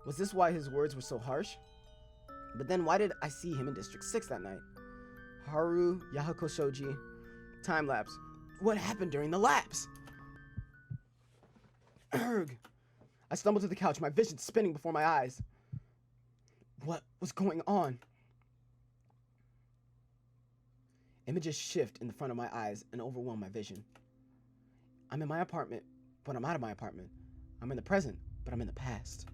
Was this why his words were so harsh? But then why did I see him in District 6 that night? Haru, Yahiko Shoji, time lapse. What happened during the lapse? Erg. I stumbled to the couch, my vision spinning before my eyes. What was going on? Images shift in the front of my eyes and overwhelm my vision. I'm in my apartment, but I'm out of my apartment. I'm in the present, but I'm in the past.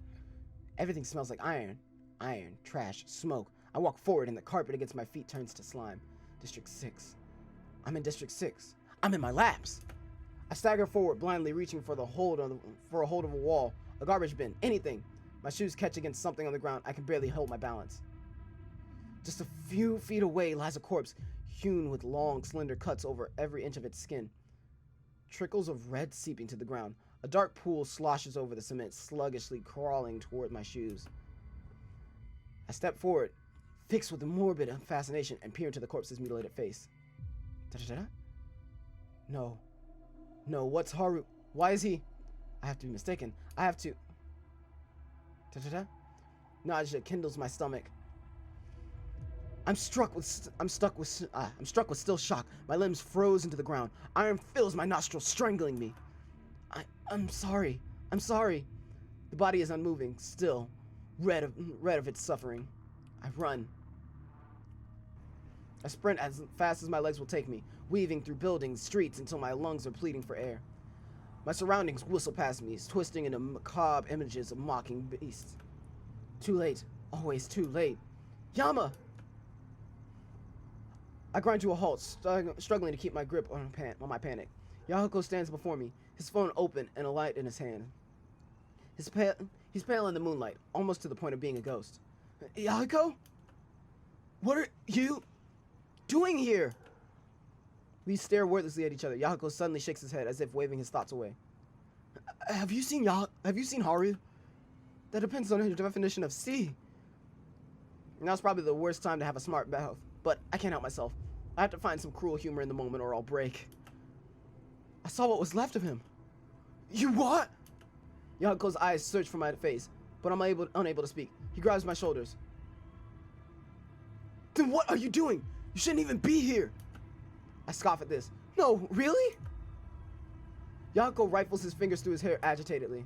Everything smells like iron. Iron, trash, smoke. I walk forward and the carpet against my feet turns to slime. District 6. I'm in District 6. I'm in my laps. I stagger forward, blindly reaching for a hold of a wall, a garbage bin, anything. My shoes catch against something on the ground. I can barely hold my balance. Just a few feet away lies a corpse, hewn with long, slender cuts over every inch of its skin. trickles of red seeping to the ground. A dark pool sloshes over the cement, sluggishly crawling toward my shoes. I step forward, fixed with a morbid fascination, and peer into the corpse's mutilated face. Da-da-da-da? No. No, what's Haru? Why is he? I have to be mistaken. I have to... Da-da-da? Nausea kindles my stomach. I'm struck with still shock. My limbs froze into the ground. Iron fills my nostrils, strangling me. I'm sorry. I'm sorry. The body is unmoving, still, red of its suffering. I run. I sprint as fast as my legs will take me, weaving through buildings, streets, until my lungs are pleading for air. My surroundings whistle past me, twisting into macabre images of mocking beasts. Too late. Always too late. Yama! I grind to a halt, struggling to keep my grip on my panic. Yahiko stands before me, his phone open and a light in his hand. He's pale in the moonlight, almost to the point of being a ghost. Yahiko? What are you doing here? We stare wordlessly at each other. Yahiko suddenly shakes his head as if waving his thoughts away. Have you seen Haru? That depends on your definition of see. Now's probably the worst time to have a smart mouth, but I can't help myself. I have to find some cruel humor in the moment or I'll break. I saw what was left of him. You what? Yahiko's eyes search for my face, but I'm unable to speak. He grabs my shoulders. Then what are you doing? You shouldn't even be here. I scoff at this. No, really? Yahiko rifles his fingers through his hair agitatedly.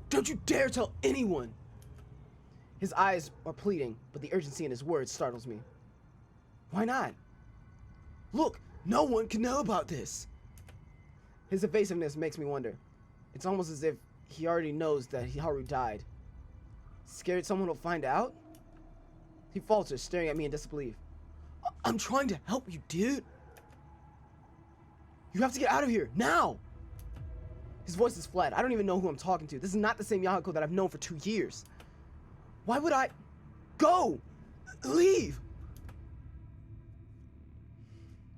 Don't you dare tell anyone! His eyes are pleading, but the urgency in his words startles me. Why not? Look, no one can know about this. His evasiveness makes me wonder. It's almost as if he already knows that Haru died. Scared someone will find out? He falters, staring at me in disbelief. I'm trying to help you, dude. You have to get out of here, now! His voice is flat. I don't even know who I'm talking to. This is not the same Yahiko that I've known for 2 years. Why would I... Go! Leave!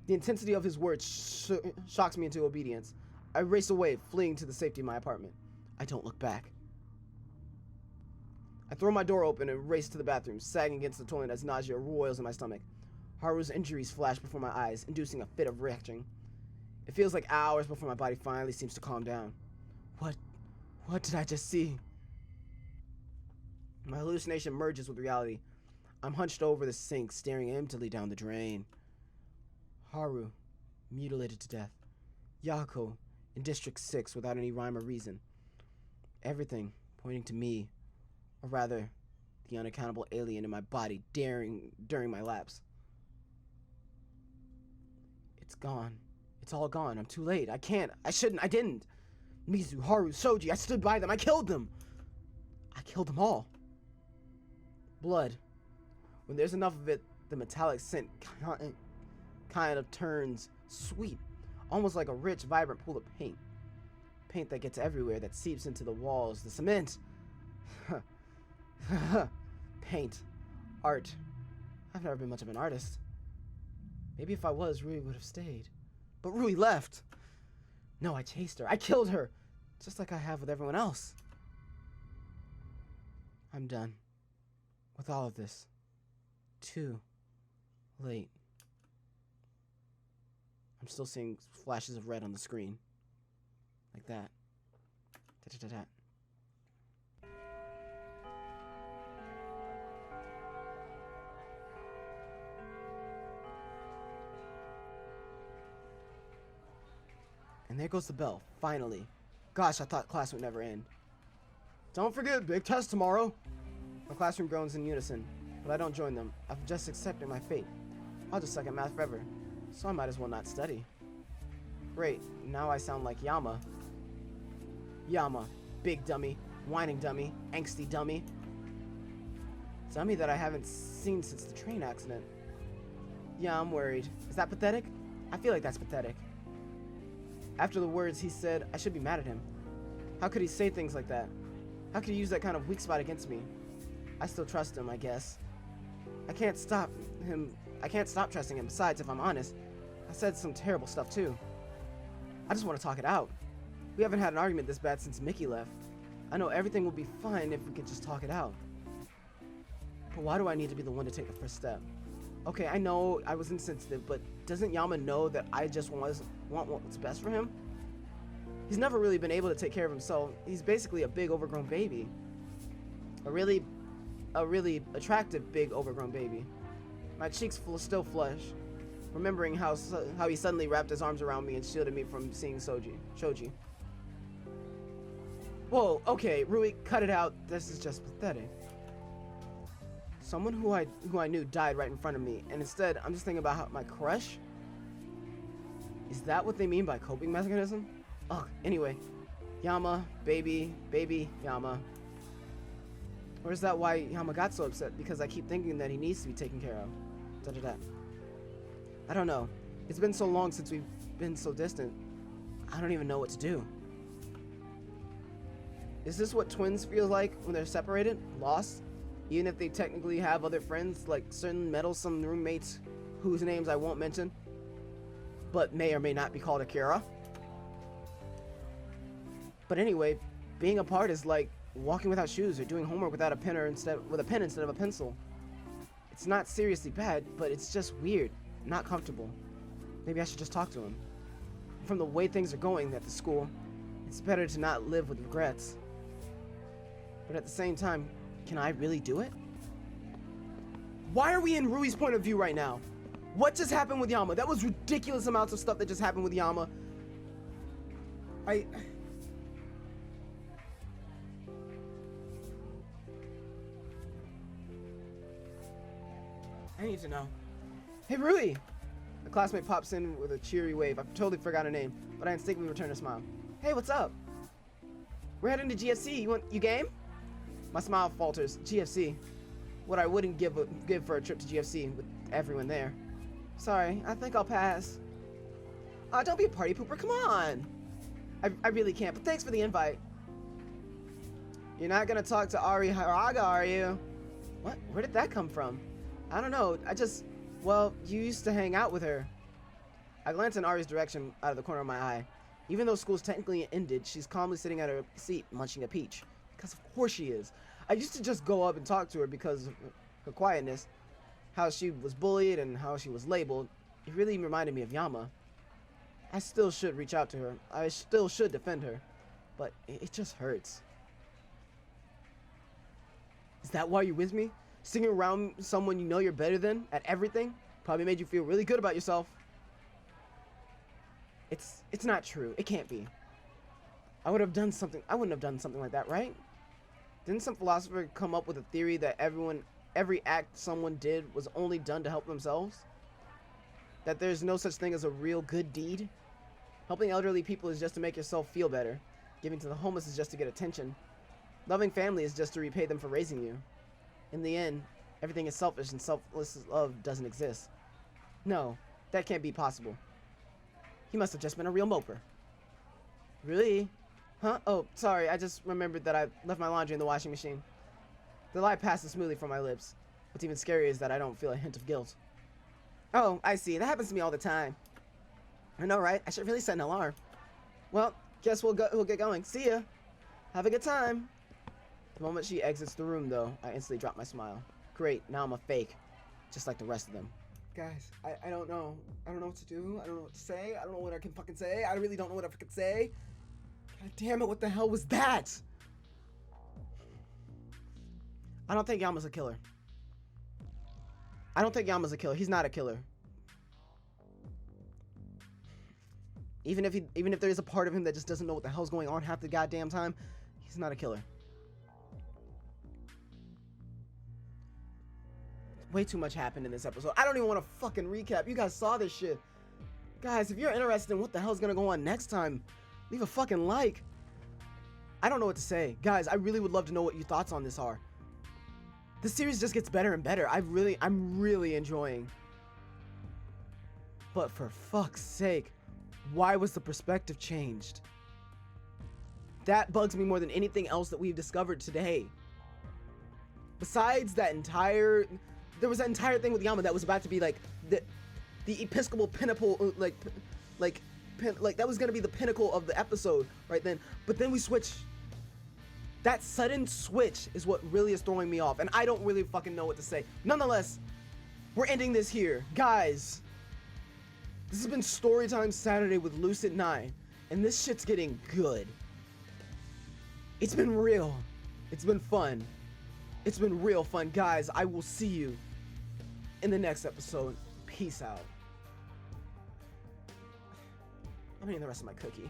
The intensity of his words shocks me into obedience. I race away, fleeing to the safety of my apartment. I don't look back. I throw my door open and race to the bathroom, sagging against the toilet as nausea roils in my stomach. Haru's injuries flash before my eyes, inducing a fit of retching. It feels like hours before my body finally seems to calm down. What did I just see? My hallucination merges with reality. I'm hunched over the sink, staring emptily down the drain. Haru, mutilated to death. Yahiko, in District 6 without any rhyme or reason. Everything pointing to me, or rather, the unaccountable alien in my body during my lapse. It's gone. It's all gone. I'm too late. I can't. I shouldn't. I didn't. Mizu, Haru, Soji, I stood by them. I killed them. I killed them all. Blood. When there's enough of it, the metallic scent kind of turns sweet, almost like a rich, vibrant pool of paint. Paint that gets everywhere, that seeps into the walls, the cement. Paint. Art. I've never been much of an artist. Maybe if I was, Rui would have stayed. But Rui left. No, I chased her. I killed her. Just like I have with everyone else. I'm done. With all of this. Too late. I'm still seeing flashes of red on the screen. Like that. Da-da-da-da. And there goes the bell, finally. Gosh, I thought class would never end. Don't forget, big test tomorrow. My classroom groans in unison, but I don't join them. I've just accepted my fate. I'll just suck at math forever, so I might as well not study. Great, now I sound like Yama. Yama, big dummy, whining dummy, angsty dummy. Dummy that I haven't seen since the train accident. Yeah, I'm worried. Is that pathetic? I feel like that's pathetic. After the words he said, I should be mad at him. How could he say things like that? How could he use that kind of weak spot against me? I still trust him, I guess. I can't stop trusting him. Besides, if I'm honest, I said some terrible stuff too. I just want to talk it out. We haven't had an argument this bad since Mickey left. I know everything will be fine if we can just talk it out. But why do I need to be the one to take the first step? Okay, I know I was insensitive, but doesn't Yama know that I just want what's best for him? He's never really been able to take care of himself. He's basically a big overgrown baby. A really attractive big overgrown baby. My cheeks still flush, remembering how he suddenly wrapped his arms around me and shielded me from seeing Shoji. Whoa, okay, Rui, cut it out. This is just pathetic. Someone who I knew died right in front of me, and instead I'm just thinking about my crush? Is that what they mean by coping mechanism? Ugh, anyway. Yama, baby, Yama. Or is that why Yama got so upset? Because I keep thinking that he needs to be taken care of. Da-da-da. I don't know. It's been so long since we've been so distant. I don't even know what to do. Is this what twins feel like when they're separated? Lost? Even if they technically have other friends, like certain meddlesome roommates whose names I won't mention, but may or may not be called Akira. But anyway, being apart is like walking without shoes or doing homework without a pen instead of a pencil. It's not seriously bad, but it's just weird, not comfortable. Maybe I should just talk to him. From the way things are going at the school, it's better to not live with regrets. But at the same time, can I really do it? Why are we in Rui's point of view right now? What just happened with Yama? That was ridiculous amounts of stuff that just happened with Yama. I need to know. Hey, Rui! A classmate pops in with a cheery wave. I totally forgot her name, but I instinctively return a smile. Hey, what's up? We're heading to GFC. You game? My smile falters. GFC. What I wouldn't give for a trip to GFC with everyone there. Sorry, I think I'll pass. Don't be a party pooper. Come on. I really can't, but thanks for the invite. You're not gonna talk to Ari Haraga, are you? What? Where did that come from? I don't know. Well, you used to hang out with her. I glance in Ari's direction out of the corner of my eye. Even though school's technically ended, she's calmly sitting at her seat munching a peach. Because of course she is. I used to just go up and talk to her because of her quietness. How she was bullied and how she was labeled. It really reminded me of Yama. I still should reach out to her. I still should defend her. But it just hurts. Is that why you're with me? Singing around someone you know you're better than at everything probably made you feel really good about yourself. It's not true. It can't be. I wouldn't have done something like that, right? Didn't some philosopher come up with a theory that every act someone did was only done to help themselves? That there's no such thing as a real good deed? Helping elderly people is just to make yourself feel better. Giving to the homeless is just to get attention. Loving family is just to repay them for raising you. In the end, everything is selfish and selfless love doesn't exist. No, that can't be possible. He must have just been a real moper. Really? Huh? Oh, sorry, I just remembered that I left my laundry in the washing machine. The lie passes smoothly from my lips. What's even scarier is that I don't feel a hint of guilt. Oh, I see. That happens to me all the time. I know, right? I should really set an alarm. Well, guess we'll get going. See ya. Have a good time. The moment she exits the room, though, I instantly drop my smile. Great, now I'm a fake. Just like the rest of them. Guys, I don't know. I don't know what to do. I don't know what to say. I don't know what I can fucking say. I really don't know what I can say. God damn it, what the hell was that? I don't think Yama's a killer. I don't think Yama's a killer. He's not a killer. Even if there is a part of him that just doesn't know what the hell's going on half the goddamn time, he's not a killer. Way too much happened in this episode. I don't even want to fucking recap. You guys saw this shit. Guys, if you're interested in what the hell's gonna go on next time, leave a fucking like. I don't know what to say. Guys, I really would love to know what your thoughts on this are. The series just gets better and better. I'm really enjoying. But for fuck's sake, why was the perspective changed? That bugs me more than anything else that we've discovered today. Besides that there was that entire thing with Yama that was about to be like the Episcopal pinnacle, like that was gonna be the pinnacle of the episode right then. But then we switch. That sudden switch is what really is throwing me off, and I don't really fucking know what to say. Nonetheless, we're ending this here, guys. This has been Storytime Saturday with Lucid9, and this shit's getting good. It's been real. It's been fun. It's been real fun, guys. I will see you in the next episode. Peace out. I'm eating the rest of my cookie.